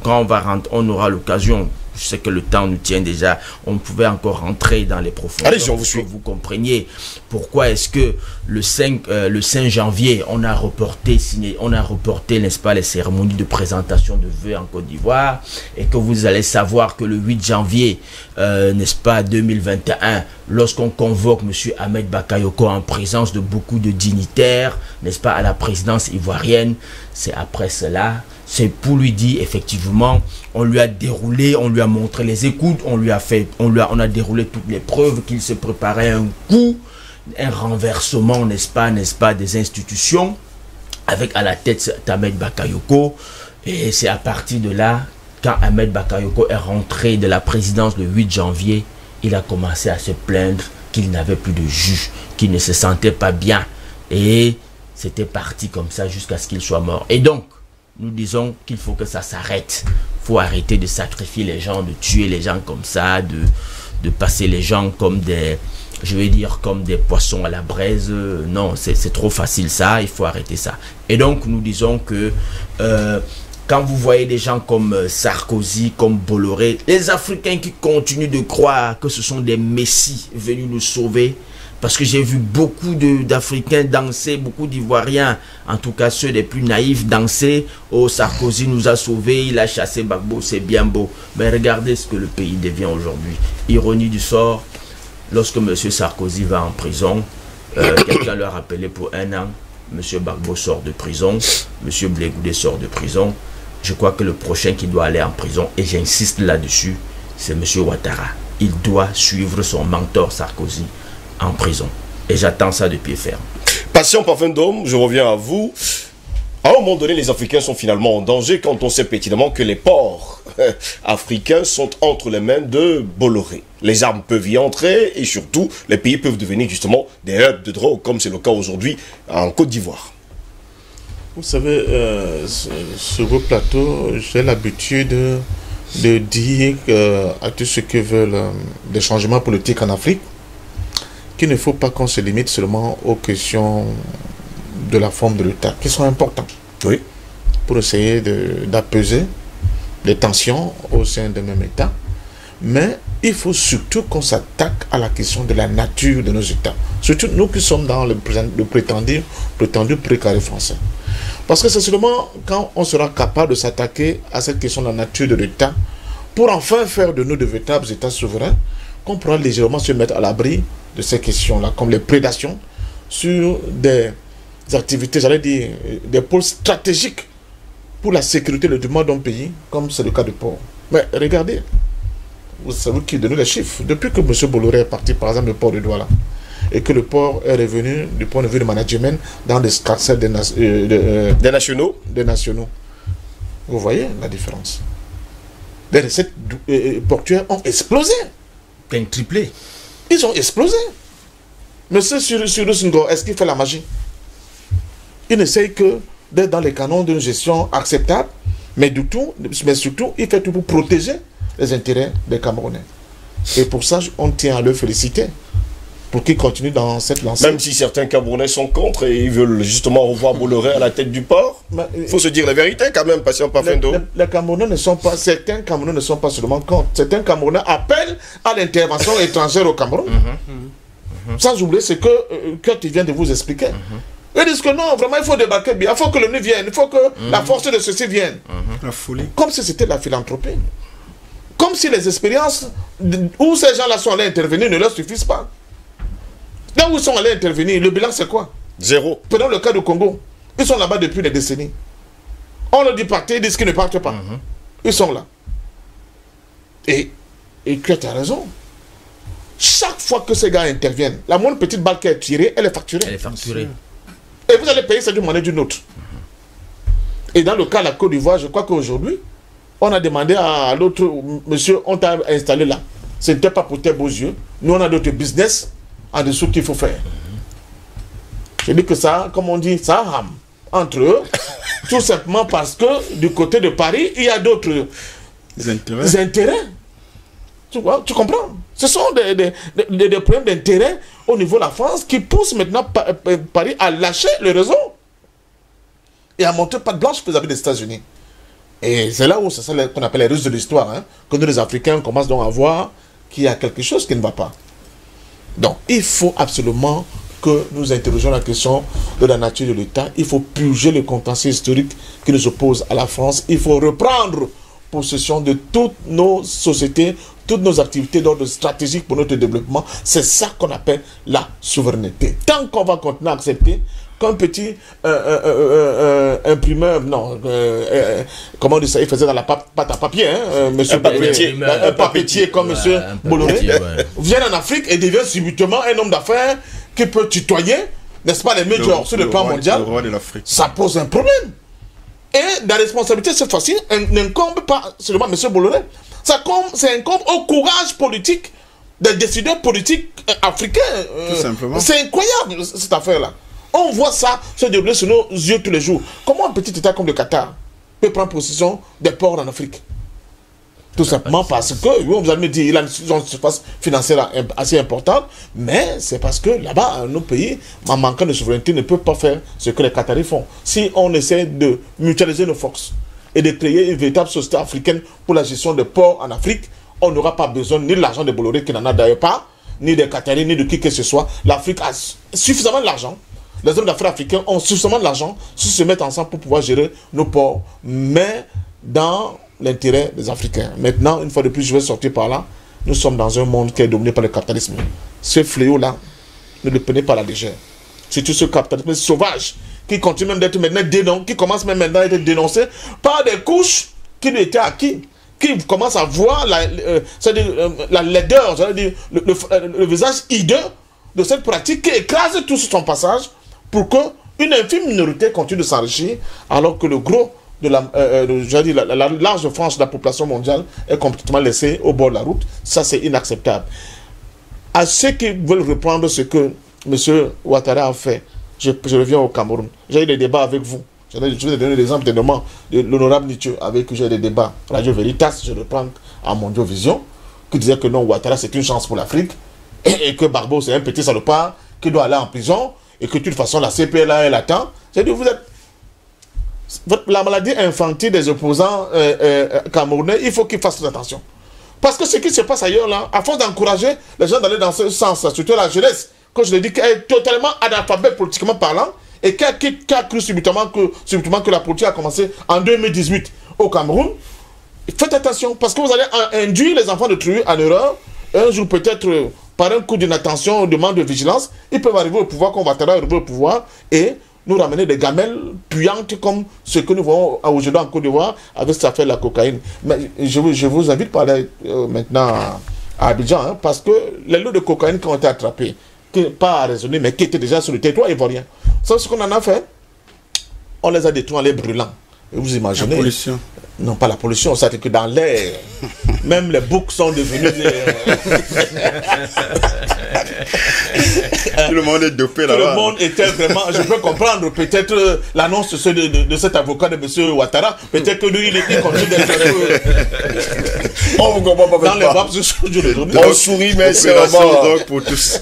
Quand on aura l'occasion, je sais que le temps nous tient déjà, on pouvait encore rentrer dans les profondeurs. Allez, on vous suit. Vous compreniez pourquoi est-ce que le 5 janvier, on a reporté, n'est-ce pas, les cérémonies de présentation de vœux en Côte d'Ivoire, et que vous allez savoir que le 8 janvier, n'est-ce pas, 2021, lorsqu'on convoque M. Ahmed Bakayoko en présence de beaucoup de dignitaires, n'est-ce pas, à la présidence ivoirienne, c'est après cela, c'est pour lui dire effectivement, on lui a déroulé, on lui a montré les écoutes, on a déroulé toutes les preuves qu'il se préparait un coup, un renversement, n'est-ce pas, des institutions, avec à la tête Ahmed Bakayoko. Et c'est à partir de là, quand Ahmed Bakayoko est rentré de la présidence le 8 janvier, il a commencé à se plaindre qu'il n'avait plus de juge, qu'il ne se sentait pas bien. Et c'était parti comme ça jusqu'à ce qu'il soit mort. Et donc, nous disons qu'il faut que ça s'arrête. Il faut arrêter de sacrifier les gens, de tuer les gens comme ça, de passer les gens comme des, je vais dire, comme des poissons à la braise. Non, c'est trop facile ça, il faut arrêter ça. Et donc, nous disons que quand vous voyez des gens comme Sarkozy, comme Bolloré, les Africains qui continuent de croire que ce sont des messies venus nous sauver, parce que j'ai vu beaucoup d'Africains danser, beaucoup d'Ivoiriens, en tout cas ceux les plus naïfs, danser. Oh, Sarkozy nous a sauvés, il a chassé Gbagbo, c'est bien beau. Mais regardez ce que le pays devient aujourd'hui. Ironie du sort, lorsque M. Sarkozy va en prison, quelqu'un leur a rappelé pour 1 an, M. Gbagbo sort de prison, M. Blé Goudé sort de prison. Je crois que le prochain qui doit aller en prison, et j'insiste là-dessus, c'est M. Ouattara. Il doit suivre son mentor Sarkozy en prison. Et j'attends ça de pied ferme. Patient Parfum d'Homme, je reviens à vous. À un moment donné, les Africains sont finalement en danger quand on sait pertinemment que les ports africains sont entre les mains de Bolloré. Les armes peuvent y entrer et surtout, les pays peuvent devenir justement des hubs de drogue, comme c'est le cas aujourd'hui en Côte d'Ivoire. Vous savez, sur vos plateaux, j'ai l'habitude de dire à tous ceux qui veulent des changements politiques en Afrique, qu'il ne faut pas qu'on se limite seulement aux questions de la forme de l'État, qui sont importantes. Oui. Pour essayer d'apaiser les tensions au sein d'un même État. Mais il faut surtout qu'on s'attaque à la question de la nature de nos États. Surtout nous qui sommes dans le prétendu précaré français. Parce que c'est seulement quand on sera capable de s'attaquer à cette question de la nature de l'État, pour enfin faire de nous de véritables États souverains, qu'on pourra légèrement se mettre à l'abri de ces questions-là, comme les prédations sur des activités, j'allais dire, des pôles stratégiques pour la sécurité et le développement d'un pays, comme c'est le cas du port. Mais regardez, vous savez qui donne les chiffres. Depuis que M. Bolloré est parti, par exemple, le port de Douala, et que le port est revenu du point de vue du management dans des scarcelles des nationaux, vous voyez la différence. Les recettes portuaires ont explosé. Triplé. Ils ont explosé. Monsieur Cyrus Ngo, est-ce qu'il fait la magie? Il n'essaye que d'être dans les canons d'une gestion acceptable Mais surtout, il fait tout pour protéger les intérêts des Camerounais. Et pour ça, on tient à le féliciter. Pour qu'ils continuent dans cette lancée. Même si certains Camerounais sont contre et ils veulent justement revoir Bolloré à la tête du port, il faut se dire la vérité quand même, patient pas fin d'eau. Les Camerounais ne sont pas, certains Camerounais ne sont pas seulement contre. Certains Camerounais appellent à l'intervention étrangère au Cameroun. Sans oublier ce que Kurt vient de vous expliquer. Ils disent que non, vraiment il faut débarquer bien, il faut que l'ONU vienne, il faut que la force de ceci vienne. La folie. Comme si c'était de la philanthropie. Comme si les expériences où ces gens-là sont allés intervenir ne leur suffisent pas. Là où ils sont allés intervenir, le bilan c'est quoi? Zéro. Prenons le cas du Congo. Ils sont là-bas depuis des décennies. On leur dit partir, ils disent qu'ils ne partent pas. Ils sont là. Et tu as raison. Chaque fois que ces gars interviennent, la moindre petite balle qui est tirée, elle est facturée. Elle est facturée. Et vous allez payer ça d'une manière ou d'une autre. Et dans le cas de la Côte d'Ivoire, je crois qu'aujourd'hui, on a demandé à l'autre, monsieur, on t'a installé là. Ce n'était pas pour tes beaux yeux. Nous, on a d'autres business en dessous qu'il faut faire. Je dis que ça, comme on dit, ça rame entre eux, tout simplement parce que du côté de Paris, il y a d'autres intérêts. Tu vois, tu comprends? Ce sont des problèmes d'intérêt au niveau de la France qui poussent maintenant Paris à lâcher le réseau et à montrer patte blanche vis-à-vis des États-Unis. Et c'est là où c'est ça qu'on appelle les Russes de l'histoire, hein, que nous les Africains commencent donc à voir qu'il y a quelque chose qui ne va pas. Donc, il faut absolument que nous interrogeons la question de la nature de l'État. Il faut purger le contentieux historique qui nous oppose à la France. Il faut reprendre possession de toutes nos sociétés, toutes nos activités d'ordre stratégique pour notre développement. C'est ça qu'on appelle la souveraineté. Tant qu'on va continuer à accepter qu'un petit imprimeur, non, comment on dit ça, il faisait dans la pâte à papier, hein, monsieur un papetier comme monsieur Bolloré, vient en Afrique et devient subitement un homme d'affaires qui peut tutoyer, n'est-ce pas, les médias sur le plan mondial, ça pose un problème. Et la responsabilité, cette fois-ci, n'incombe pas seulement monsieur Bolloré, ça incombe au courage politique des décideurs politiques africains. Tout simplement. C'est incroyable, cette affaire-là. On voit ça se dérouler sur nos yeux tous les jours. Comment un petit État comme le Qatar peut prendre possession des ports en Afrique? Tout simplement parce que, vous allez me dire, il a une surface financière assez importante, mais c'est parce que là-bas, nos pays, en manquant de souveraineté, ne peuvent pas faire ce que les Qataris font. Si on essaie de mutualiser nos forces et de créer une véritable société africaine pour la gestion des ports en Afrique, on n'aura pas besoin ni de l'argent de Bolloré, qui n'en a d'ailleurs pas, ni des Qataris, ni de qui que ce soit. L'Afrique a suffisamment de l'argent. Les hommes d'affaires africains ont suffisamment de l'argent s'ils se mettent ensemble pour pouvoir gérer nos ports, mais dans l'intérêt des Africains. Maintenant, une fois de plus, je vais sortir par là. Nous sommes dans un monde qui est dominé par le capitalisme. Ce fléau-là, ne le prenez pas à la légère. C'est tout ce capitalisme sauvage qui continue même d'être maintenant dénoncé, qui commence même maintenant à être dénoncé par des couches qui lui étaient acquis, qui commencent à voir la laideur, le visage hideux de cette pratique qui écrase tout sur son passage pour qu'une infime minorité continue de s'enrichir alors que le gros de la large frange de la population mondiale est complètement laissée au bord de la route. Ça, c'est inacceptable. À ceux qui veulent reprendre ce que M. Ouattara a fait, je reviens au Cameroun. J'ai eu des débats avec vous. Je vais donner l'exemple de l'honorable Nietzsche avec qui j'ai des débats. Radio Veritas, je reprends à Mondiovision, qui disait que non, Ouattara c'est une chance pour l'Afrique et que Barbeau c'est un petit salopard qui doit aller en prison et que de toute façon la CPLA elle attend. J'ai dit, vous êtes... La maladie infantile des opposants camerounais, il faut qu'ils fassent attention. Parce que ce qui se passe ailleurs, là, à force d'encourager les gens d'aller dans ce sens, surtout la jeunesse, comme je l'ai dit, qui est totalement analphabète politiquement parlant, et qui a cru subitement que la politique a commencé en 2018 au Cameroun, faites attention, parce que vous allez induire les enfants de truer en erreur, un jour peut-être par un coup d'inattention, de manque de vigilance, ils peuvent arriver au pouvoir, qu'on va arriver au pouvoir, et nous ramener des gamelles puantes comme ce que nous voyons aujourd'hui en Côte d'Ivoire avec cette affaire de la cocaïne. Mais je vous invite à aller maintenant à Abidjan, hein, parce que les lots de cocaïne qui ont été attrapés, pas à raisonner, mais qui étaient déjà sur le territoire ivoirien, c'est ce qu'on en a fait. On les a détruits en les brûlant. Et vous imaginez, Non, pas la pollution, ça c'est que dans l'air. Même les boucs sont devenus... Tout le monde est dopé là-bas. Tout le monde était vraiment... Je peux comprendre peut-être l'annonce de cet avocat de M. Ouattara. Peut-être que lui, il était connu d'être... On vous comprend pas. Dans les vapes, on sourit, mais c'est vraiment pour tous.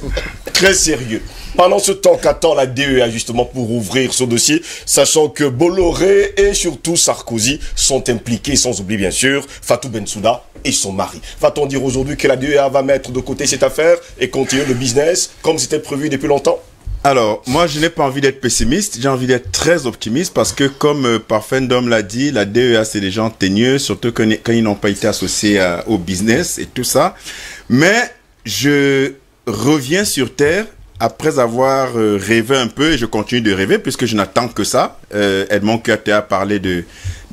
Très sérieux. Pendant ce temps qu'attend la DEA justement pour ouvrir ce dossier, sachant que Bolloré et surtout Sarkozy sont impliqués, sans oublier bien sûr Fatou Bensouda et son mari. Va-t-on dire aujourd'hui que la DEA va mettre de côté cette affaire et continuer le business comme c'était prévu depuis longtemps? Alors, moi, je n'ai pas envie d'être pessimiste, j'ai envie d'être très optimiste parce que, comme Parfendom l'a dit, la DEA, c'est des gens teigneux, surtout quand ils n'ont pas été associés au business et tout ça. Mais je reviens sur Terre après avoir rêvé un peu, et je continue de rêver puisque je n'attends que ça. Edmond Kouyaté a parlé de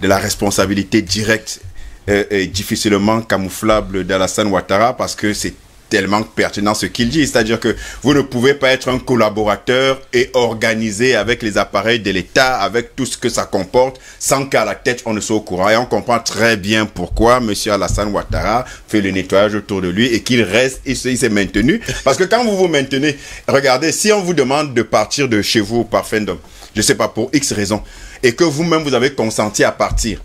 la responsabilité directe et difficilement camouflable d'Alassane Ouattara parce que c'est tellement pertinent ce qu'il dit, c'est-à-dire que vous ne pouvez pas être un collaborateur et organiser avec les appareils de l'État, avec tout ce que ça comporte, sans qu'à la tête on ne soit au courant. Et on comprend très bien pourquoi M. Alassane Ouattara fait le nettoyage autour de lui et qu'il reste, il s'est maintenu. Parce que quand vous vous maintenez, regardez, si on vous demande de partir de chez vous par Fendom, je ne sais pas, pour X raisons, et que vous-même vous avez consenti à partir,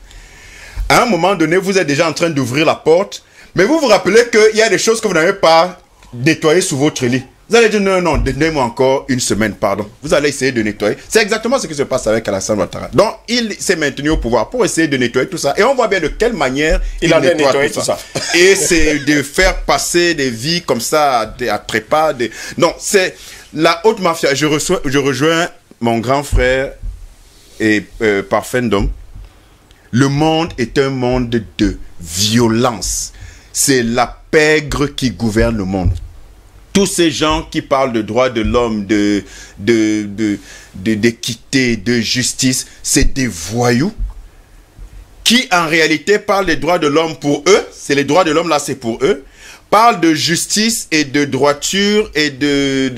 à un moment donné, vous êtes déjà en train d'ouvrir la porte. Mais vous vous rappelez qu'il y a des choses que vous n'avez pas nettoyées sous votre lit. Vous allez dire non, donnez-moi encore une semaine, pardon. Vous allez essayer de nettoyer. C'est exactement ce qui se passe avec Alassane Ouattara. Donc, il s'est maintenu au pouvoir pour essayer de nettoyer tout ça. Et on voit bien de quelle manière il a nettoyé tout ça. Et c'est de faire passer des vies comme ça à trépas. Non, c'est la haute mafia. Je rejoins mon grand frère et Parfendom. Le monde est un monde de violence. C'est la pègre qui gouverne le monde. Tous ces gens qui parlent de droits de l'homme, d'équité, de justice, c'est des voyous qui en réalité parlent des droits de l'homme pour eux. C'est les droits de l'homme là, c'est pour eux. Parlent de justice et de droiture et de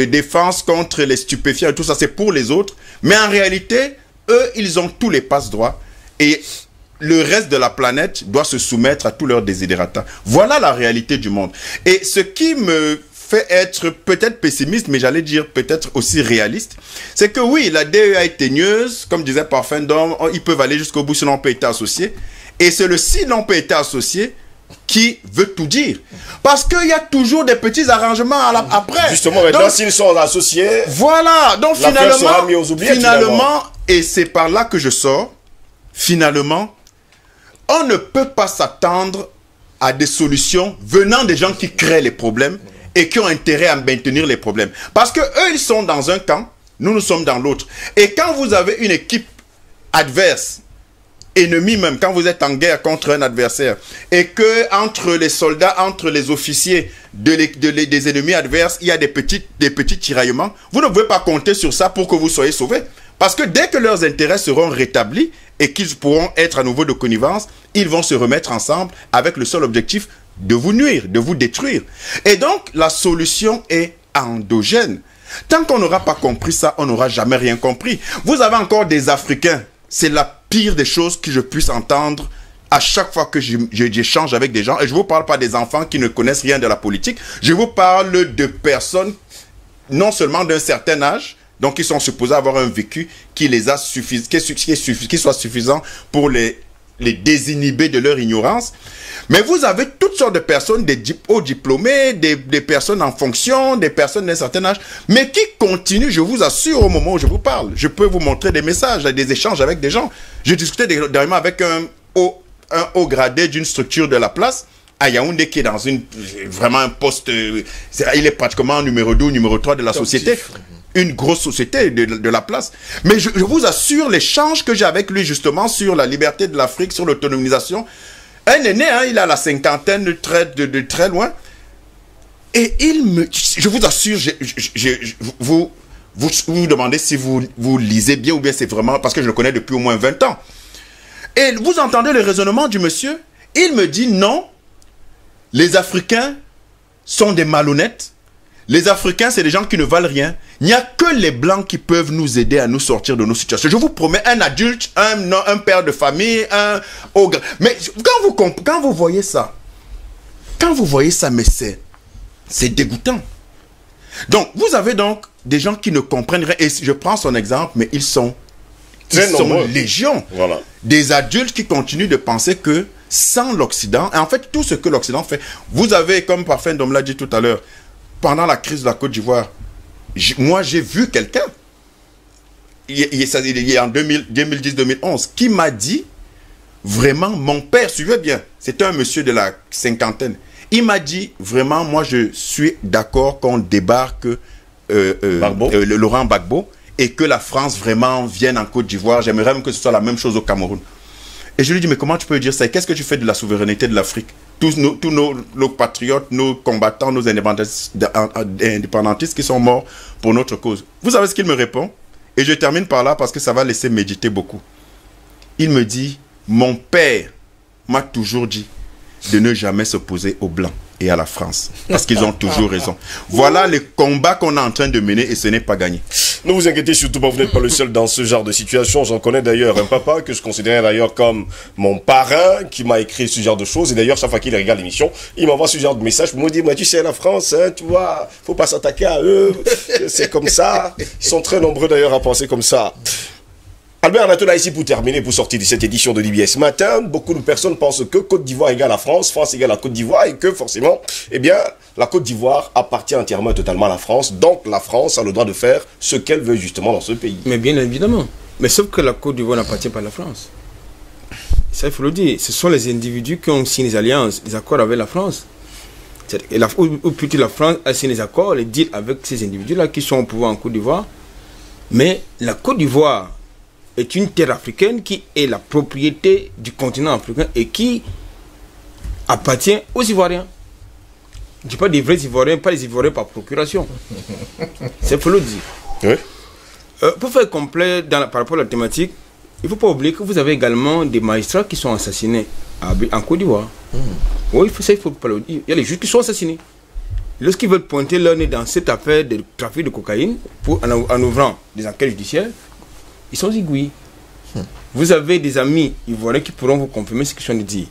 défense contre les stupéfiants et tout ça, c'est pour les autres. Mais en réalité, eux, ils ont tous les passe-droits et le reste de la planète doit se soumettre à tous leurs désidérata. Voilà la réalité du monde. Et ce qui me fait être peut-être pessimiste, mais j'allais dire peut-être aussi réaliste, c'est que oui, la DEA est teigneuse, comme disait Parfendom, ils peuvent aller jusqu'au bout sinon on peut être associé. Et c'est le sinon on peut être associé qui veut tout dire. Parce qu'il y a toujours des petits arrangements après. Justement, maintenant, s'ils sont associés, voilà. Donc sera mise aux oubliettes, finalement, et c'est par là que je sors, finalement, on ne peut pas s'attendre à des solutions venant des gens qui créent les problèmes et qui ont intérêt à maintenir les problèmes. Parce que eux, ils sont dans un camp, nous sommes dans l'autre. Et quand vous avez une équipe adverse, ennemie même, quand vous êtes en guerre contre un adversaire, et que entre les soldats, entre les officiers des ennemis adverses, il y a des petits tiraillements, vous ne pouvez pas compter sur ça pour que vous soyez sauvés. Parce que dès que leurs intérêts seront rétablis et qu'ils pourront être à nouveau de connivence, ils vont se remettre ensemble avec le seul objectif de vous nuire, de vous détruire. Et donc, la solution est endogène. Tant qu'on n'aura pas compris ça, on n'aura jamais rien compris. Vous avez encore des Africains. C'est la pire des choses que je puisse entendre à chaque fois que j'échange avec des gens. Et je ne vous parle pas des enfants qui ne connaissent rien de la politique. Je vous parle de personnes, non seulement d'un certain âge, donc ils sont supposés avoir un vécu qui les a qui soit suffisant pour les désinhiber de leur ignorance. Mais vous avez toutes sortes de personnes, des hauts diplômés, des personnes en fonction, des personnes d'un certain âge, mais qui continuent, je vous assure, au moment où je vous parle. Je peux vous montrer des messages, des échanges avec des gens. J'ai discuté dernièrement avec un haut gradé d'une structure de la place, à Yaoundé, qui est dans vraiment un poste, il est pratiquement numéro 2 ou numéro 3 de la société. Une grosse société de la place. Mais je vous assure, l'échange que j'ai avec lui justement sur la liberté de l'Afrique, sur l'autonomisation, un aîné, hein, il a la cinquantaine de très loin. Et je vous assure, vous vous demandez si vous lisez bien ou bien c'est vraiment, parce que je le connais depuis au moins 20 ans. Et vous entendez le raisonnement du monsieur. Il me dit non, les Africains sont des malhonnêtes. Les Africains, c'est des gens qui ne valent rien. Il n'y a que les Blancs qui peuvent nous aider à nous sortir de nos situations. Je vous promets, un adulte, un père de famille, un ogre. Mais quand vous voyez ça, mais c'est dégoûtant. Donc, vous avez donc des gens qui ne comprennent rien. Et je prends son exemple, mais ils sont légion. Voilà. Des adultes qui continuent de penser que sans l'Occident, et en fait, tout ce que l'Occident fait, vous avez, comme Parfait Ndom l'a dit tout à l'heure, pendant la crise de la Côte d'Ivoire, moi j'ai vu quelqu'un, il y a en 2010-2011, qui m'a dit, vraiment, mon père, suivez bien, c'était un monsieur de la cinquantaine, il m'a dit, vraiment, moi je suis d'accord qu'on débarque Laurent Gbagbo, et que la France vraiment vienne en Côte d'Ivoire. J'aimerais même que ce soit la même chose au Cameroun. Et je lui dis, mais comment tu peux dire ça? Qu'est-ce que tu fais de la souveraineté de l'Afrique? Tous nos patriotes, nos combattants, nos indépendantistes qui sont morts pour notre cause. Vous savez ce qu'il me répond? Et je termine par là parce que ça va laisser méditer beaucoup. Il me dit, mon père m'a toujours dit de ne jamais s'opposer aux Blancs et à la France. Parce qu'ils ont toujours raison. Voilà les combats qu'on est en train de mener et ce n'est pas gagné. Ne vous inquiétez surtout pas, vous n'êtes pas le seul dans ce genre de situation. J'en connais d'ailleurs un papa que je considérais d'ailleurs comme mon parrain qui m'a écrit ce genre de choses. Et d'ailleurs, chaque fois qu'il regarde l'émission, il m'envoie ce genre de message pour me dire, mais tu sais, la France, hein, tu vois, faut pas s'attaquer à eux. C'est comme ça. Ils sont très nombreux d'ailleurs à penser comme ça. Albert Anatola ici pour terminer, pour sortir de cette édition de Libye ce matin. Beaucoup de personnes pensent que Côte d'Ivoire égale la France, France égale la Côte d'Ivoire et que forcément, eh bien, la Côte d'Ivoire appartient entièrement et totalement à la France. Donc la France a le droit de faire ce qu'elle veut justement dans ce pays. Mais bien évidemment. Mais sauf que la Côte d'Ivoire n'appartient pas à la France. Ça, il faut le dire. Ce sont les individus qui ont signé des alliances, des accords avec la France. Ou plutôt la France a signé des accords, les deals avec ces individus-là qui sont au pouvoir en Côte d'Ivoire. Mais la Côte d'Ivoire est une terre africaine qui est la propriété du continent africain et qui appartient aux Ivoiriens. Je ne dis pas des vrais Ivoiriens, pas les Ivoiriens par procuration. C'est pour le dire. Oui. Pour faire complet par rapport à la thématique, il ne faut pas oublier que vous avez également des magistrats qui sont assassinés en Côte d'Ivoire. Oui, il faut pas le dire. Il y a les juges qui sont assassinés. Lorsqu'ils veulent pointer leur nez dans cette affaire de trafic de cocaïne, en ouvrant des enquêtes judiciaires, ils sont aiguilles. Vous avez des amis ivoiriens qui pourront vous confirmer ce qu'ils sont de dire.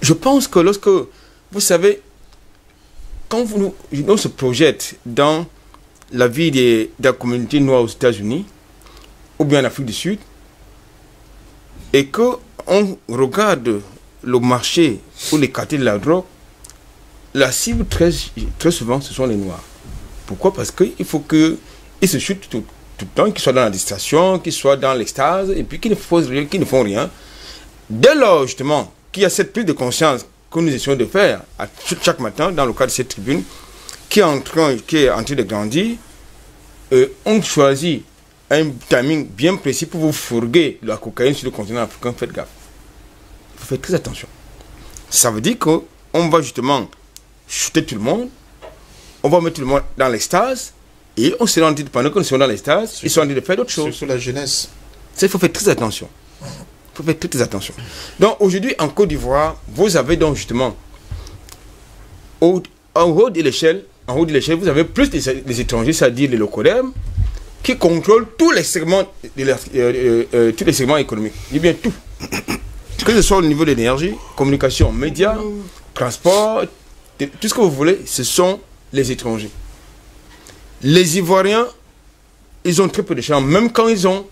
Je pense que lorsque, vous savez, quand on se projette dans la vie de la communauté noire aux États-Unis, ou bien en Afrique du Sud, et qu'on regarde le marché ou les quartiers de la drogue, la cible très souvent, ce sont les Noirs. Pourquoi? Parce qu'il faut qu'ils se chutent tout le temps, qu'ils soient dans la distraction, qu'ils soient dans l'extase, et puis qu'ils ne font rien. Dès lors, justement, qu'il y a cette prise de conscience que nous essayons de faire chaque matin dans le cadre de cette tribune, qui est en train de grandir, on choisit un timing bien précis pour vous fourguer la cocaïne sur le continent africain. Faites gaffe. Il faut faire très attention. Ça veut dire qu'on va justement shooter tout le monde, on va mettre tout le monde dans l'extase, et on se rend compte pendant qu'on est dans l'extase, ils sont en train de faire d'autres choses. Sur la jeunesse. Ça, il faut faire très attention. Il faut faire très attention. Donc aujourd'hui, en Côte d'Ivoire, vous avez donc justement, en haut de l'échelle, vous avez plus des étrangers, c'est-à-dire les locodèmes, qui contrôlent tous les segments, tous les segments économiques. Je dis bien tout. Que ce soit au niveau de l'énergie, communication, médias, transport, tout ce que vous voulez, ce sont les étrangers. Les Ivoiriens, ils ont très peu de chance. Même quand ils ont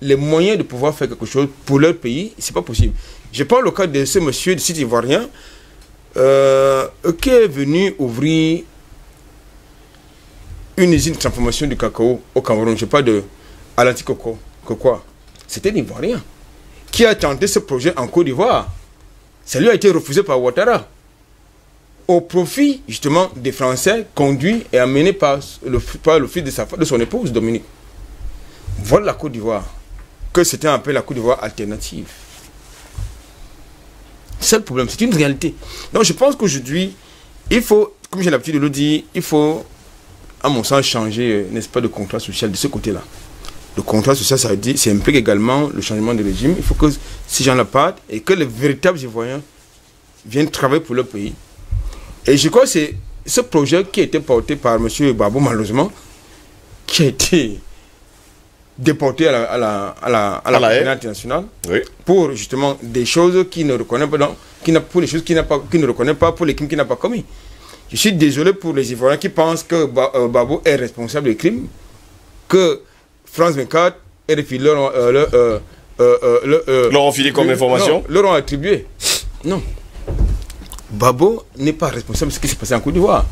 les moyens de pouvoir faire quelque chose pour leur pays, c'est pas possible. Je prends le cas de ce monsieur de site ivoirien qui est venu ouvrir une usine de transformation du cacao au Cameroun. Je parle de Alanti Coco. C'était l'Ivoirien qui a tenté ce projet en Côte d'Ivoire. Ça lui a été refusé par Ouattara, au profit justement des Français, conduits et amenés par le fils de son épouse Dominique. Voilà la Côte d'Ivoire, que c'était un peu la Côte d'Ivoire alternative. C'est le problème, c'est une réalité. Donc je pense qu'aujourd'hui, il faut, comme j'ai l'habitude de le dire, il faut, à mon sens, changer, n'est-ce pas, de contrat social de ce côté-là. Le contrat social, ça implique également le changement de régime. Il faut que ces gens-là partent et que les véritables Ivoiriens viennent travailler pour leur pays. Et je crois que c'est ce projet qui a été porté par M. Babou, malheureusement, qui a été déporté à la communauté internationale, oui, pour justement des choses qu'il ne reconnaît pas, pour les choses qu'il ne reconnaît pas, pour les crimes qu'il n'a pas commis. Je suis désolé pour les Ivoiriens qui pensent que Babou est responsable des crimes, que France 24 et RFI leur ont filé comme information. Non, leur ont attribué. Non. Babou n'est pas responsable de ce qui s'est passé en Côte d'Ivoire.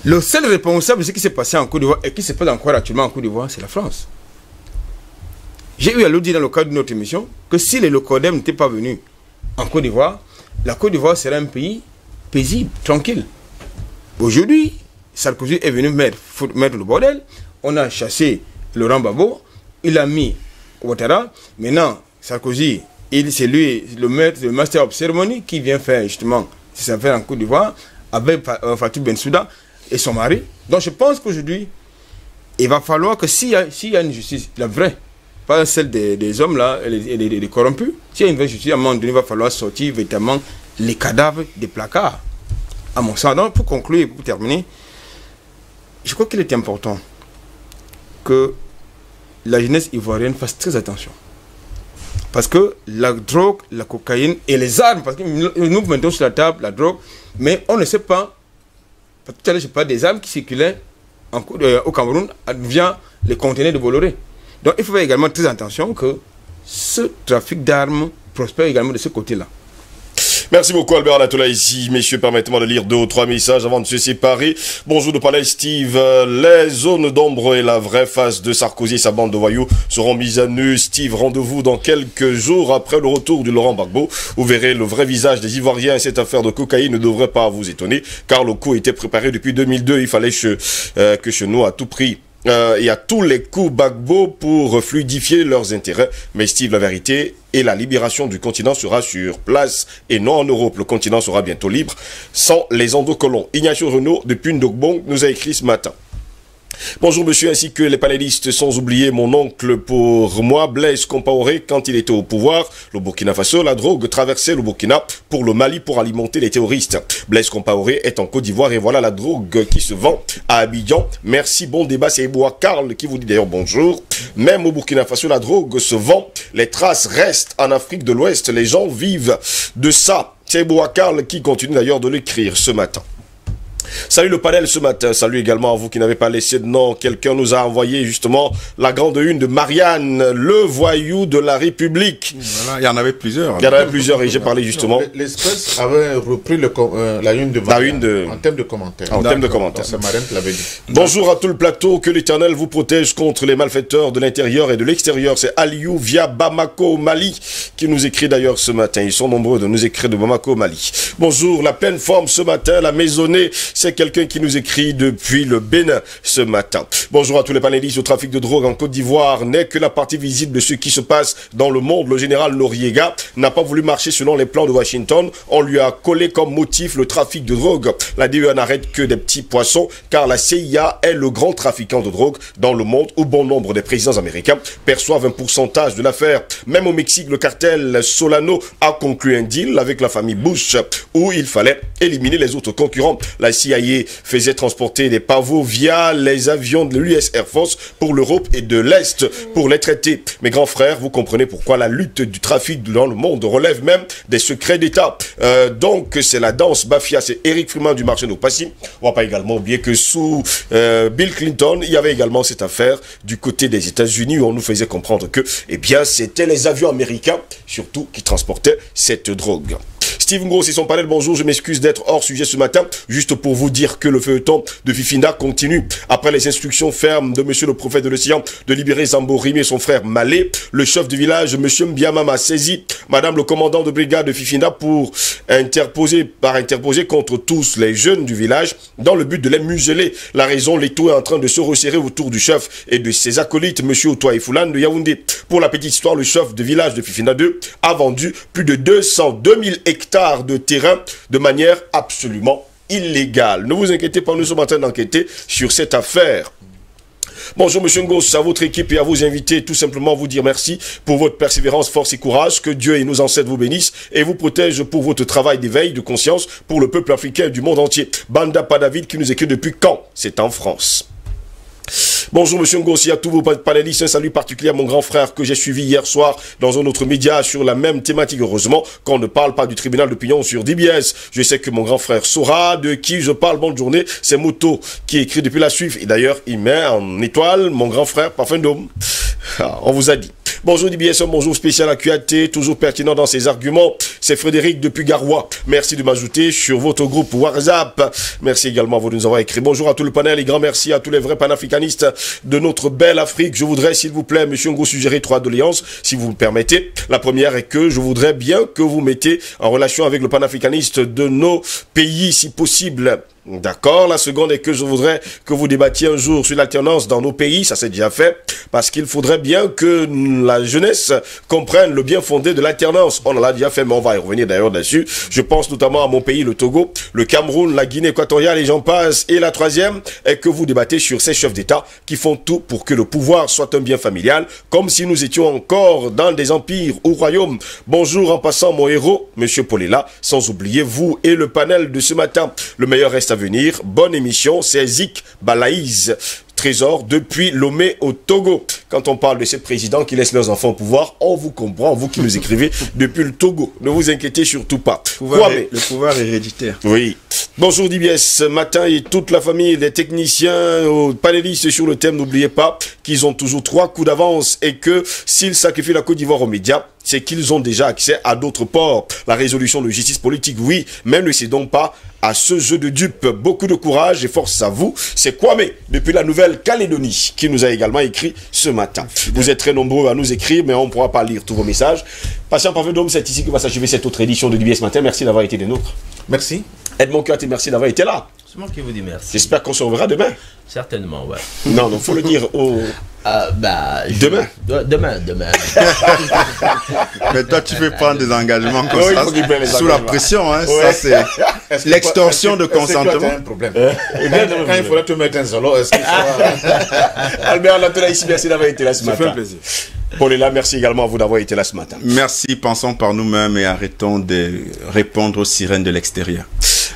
Le seul responsable de ce qui s'est passé en Côte d'Ivoire et qui se passe encore actuellement en Côte d'Ivoire, c'est la France. J'ai eu à le dire dans le cadre de notre émission que si les Locodem n'étaient pas venus en Côte d'Ivoire, la Côte d'Ivoire serait un pays paisible, tranquille. Aujourd'hui, Sarkozy est venu mettre le bordel. On a chassé Laurent Gbagbo, il a mis Ouattara. Maintenant, Sarkozy, c'est lui le maître, le master of ceremony qui vient faire justement ses affaires en Côte d'Ivoire avec Fatou Bensouda et son mari. Donc je pense qu'aujourd'hui, il va falloir que s'il y a une justice, la vraie, pas celle des hommes là, les corrompus, s'il y a une vraie justice, à un moment donné, il va falloir sortir véritablement les cadavres des placards. À mon sens. Donc pour conclure et pour terminer, je crois qu'il est important que la jeunesse ivoirienne fasse très attention. Parce que la drogue, la cocaïne et les armes, parce que nous mettons sur la table la drogue, mais on ne sait pas, parce que tout à l'heure je parle des armes qui circulaient au Cameroun via les conteneurs de Bolloré. Donc il faut faire également très attention que ce trafic d'armes prospère également de ce côté-là. Merci beaucoup Albert Anatola ici. Messieurs, permettez-moi de lire 2 ou 3 messages avant de se séparer. Bonjour de palais Steve. Les zones d'ombre et la vraie face de Sarkozy et sa bande de voyous seront mises à nu. Steve, rendez-vous dans quelques jours après le retour du Laurent Gbagbo. Vous verrez le vrai visage des Ivoiriens et cette affaire de cocaïne ne devrait pas vous étonner car le coup était préparé depuis 2002. Il fallait que chez nous à tout prix. Il y a tous les coups Gbagbo pour fluidifier leurs intérêts. Mais Steve, la vérité et la libération du continent sera sur place et non en Europe. Le continent sera bientôt libre sans les endocolons. Ignacio Renaud de Pundogbong nous a écrit ce matin. Bonjour monsieur, ainsi que les panélistes, sans oublier mon oncle. Pour moi, Blaise Compaoré, quand il était au pouvoir, le Burkina Faso, la drogue traversait le Burkina pour le Mali pour alimenter les terroristes. Blaise Compaoré est en Côte d'Ivoire et voilà la drogue qui se vend à Abidjan. Merci, bon débat, c'est Eboa Karl qui vous dit d'ailleurs bonjour. Même au Burkina Faso, la drogue se vend, les traces restent en Afrique de l'Ouest, les gens vivent de ça. C'est Eboa Karl qui continue d'ailleurs de l'écrire ce matin. Salut le panel ce matin, salut également à vous qui n'avez pas laissé de nom. Quelqu'un nous a envoyé justement la grande une de Marianne, le voyou de la République. Voilà, il y en avait plusieurs. Il y en avait plusieurs et j'ai parlé justement. L'Express avait repris la une de Marianne en termes de commentaires. En termes de commentaires. C'est Marianne qui l'avait dit. Bonjour à tout le plateau, que l'Éternel vous protège contre les malfaiteurs de l'intérieur et de l'extérieur. C'est Aliou via Bamako au Mali qui nous écrit d'ailleurs ce matin. Ils sont nombreux de nous écrire de Bamako au Mali. Bonjour, la pleine forme ce matin, la maisonnée. C'est quelqu'un qui nous écrit depuis le Bénin ce matin. Bonjour à tous les panélistes. Le trafic de drogue en Côte d'Ivoire n'est que la partie visible de ce qui se passe dans le monde. Le général Noriega n'a pas voulu marcher selon les plans de Washington. On lui a collé comme motif le trafic de drogue. La DEA n'arrête que des petits poissons car la CIA est le grand trafiquant de drogue dans le monde où bon nombre des présidents américains perçoivent un pourcentage de l'affaire. Même au Mexique, le cartel Solano a conclu un deal avec la famille Bush où il fallait éliminer les autres concurrents. La CIA faisait transporter des pavots via les avions de l'US Air Force pour l'Europe et de l'Est pour les traiter. Mes grands frères, vous comprenez pourquoi la lutte du trafic dans le monde relève même des secrets d'État. Donc c'est la danse Bafia, c'est Eric Freeman du marché de Passy. On va pas également oublier que sous Bill Clinton, il y avait également cette affaire du côté des États-Unis où on nous faisait comprendre que, eh bien, c'était les avions américains surtout qui transportaient cette drogue. Steve Ngos et son panel, bonjour, je m'excuse d'être hors sujet ce matin, juste pour vous dire que le feuilleton de Fifinda continue. Après les instructions fermes de monsieur le prophète de l'océan de libérer Zamborimi et son frère Malé, le chef du village, monsieur Mbiamama, a saisi madame le commandant de brigade de Fifinda pour interposer contre tous les jeunes du village dans le but de les museler. La raison, l'étau est en train de se resserrer autour du chef et de ses acolytes, monsieur Otoa Ifoulan de Yaoundé. Pour la petite histoire, le chef de village de Fifinda 2 a vendu plus de 2000 hectares de terrain de manière absolument illégale. Ne vous inquiétez pas, nous sommes en train d'enquêter sur cette affaire. Bonjour Monsieur Ngos, à votre équipe et à vos invités, tout simplement vous dire merci pour votre persévérance, force et courage, que Dieu et nos ancêtres vous bénissent et vous protègent pour votre travail d'éveil de conscience pour le peuple africain du monde entier. Banda Padavid qui nous écrit depuis quand? C'est en France. Bonjour Monsieur Ngossi, à tous vos panélistes, un salut particulier à mon grand frère que j'ai suivi hier soir dans un autre média sur la même thématique. Heureusement qu'on ne parle pas du tribunal d'opinion sur DBS. Je sais que mon grand frère saura de qui je parle. Bonne journée, c'est Moto qui écrit depuis la Suisse. Et d'ailleurs, il met en étoile mon grand frère Parfum d'Homme. On vous a dit. Bonjour DBS, bonjour spécial à QAT, toujours pertinent dans ses arguments. C'est Frédéric depuis Garoua. Merci de m'ajouter sur votre groupe WhatsApp. Merci également à vous de nous avoir écrit. Bonjour à tout le panel et grand merci à tous les vrais panafricanistes de notre belle Afrique. Je voudrais, s'il vous plaît, Monsieur Ngo, suggérer 3 doléances, si vous me permettez. La première est que je voudrais bien que vous mettez en relation avec le panafricaniste de nos pays, si possible. D'accord. La seconde est que je voudrais que vous débattiez un jour sur l'alternance dans nos pays. Ça c'est déjà fait. Parce qu'il faudrait bien que la jeunesse comprenne le bien fondé de l'alternance. On en a déjà fait, mais on va y revenir d'ailleurs dessus. Je pense notamment à mon pays, le Togo, le Cameroun, la Guinée équatoriale et j'en passe. Et la troisième est que vous débattez sur ces chefs d'État qui font tout pour que le pouvoir soit un bien familial, comme si nous étions encore dans des empires ou royaumes. Bonjour en passant mon héros, Monsieur Polela, sans oublier vous et le panel de ce matin. Le meilleur reste à venir. Bonne émission, c'est Zik Balaïs Trésor depuis Lomé au Togo. Quand on parle de ces présidents qui laissent leurs enfants au pouvoir, on vous comprend, vous qui nous écrivez depuis le Togo. Ne vous inquiétez surtout pas. Le pouvoir héréditaire. Oui. Bonjour DBS, ce matin et toute la famille des techniciens, aux panélistes sur le thème, n'oubliez pas qu'ils ont toujours 3 coups d'avance et que s'ils sacrifient la Côte d'Ivoire aux médias, c'est qu'ils ont déjà accès à d'autres ports. La résolution de justice politique, oui, mais ne cédons pas à ce jeu de dupes. Beaucoup de courage et force à vous. C'est Kwame, depuis la Nouvelle-Calédonie, qui nous a également écrit ce matin. Vous êtes très nombreux à nous écrire, mais on ne pourra pas lire tous vos messages. Patient Parfait d'Homme, c'est ici que va s'achever cette autre édition de DBS Matin. Merci d'avoir été des nôtres. Merci. Edmond Kurt, merci d'avoir été là. C'est moi qui vous dis merci. J'espère qu'on se reverra demain. Certainement, ouais. Non, non, faut le dire au... Demain. Demain. Mais toi, tu peux prendre des engagements comme Oui, ça, sous la pression. Hein, ouais. Ça, c'est l'extorsion de consentement. C'est un problème. Quand il faudra te mettre un solo, est-ce qu'il faut... Albert Latola ici, merci d'avoir été là ce matin. Ça fait un plaisir. Paul est là, merci également à vous d'avoir été là ce matin. Merci, pensons par nous-mêmes et arrêtons de répondre aux sirènes de l'extérieur.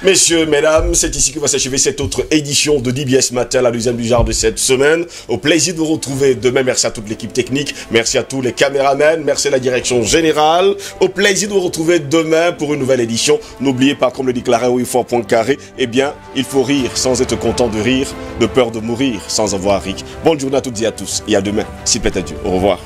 Messieurs, mesdames, c'est ici que va s'achever cette autre édition de DBS Matin, la deuxième du genre de cette semaine. Au plaisir de vous retrouver demain. Merci à toute l'équipe technique. Merci à tous les caméramans. Merci à la direction générale. Au plaisir de vous retrouver demain pour une nouvelle édition. N'oubliez pas, comme le déclarait Wilford Poincaré, eh bien, il faut rire sans être content de rire, de peur de mourir sans avoir ri. Bonne journée à toutes et à tous et à demain, s'il plaît à Dieu. Au revoir.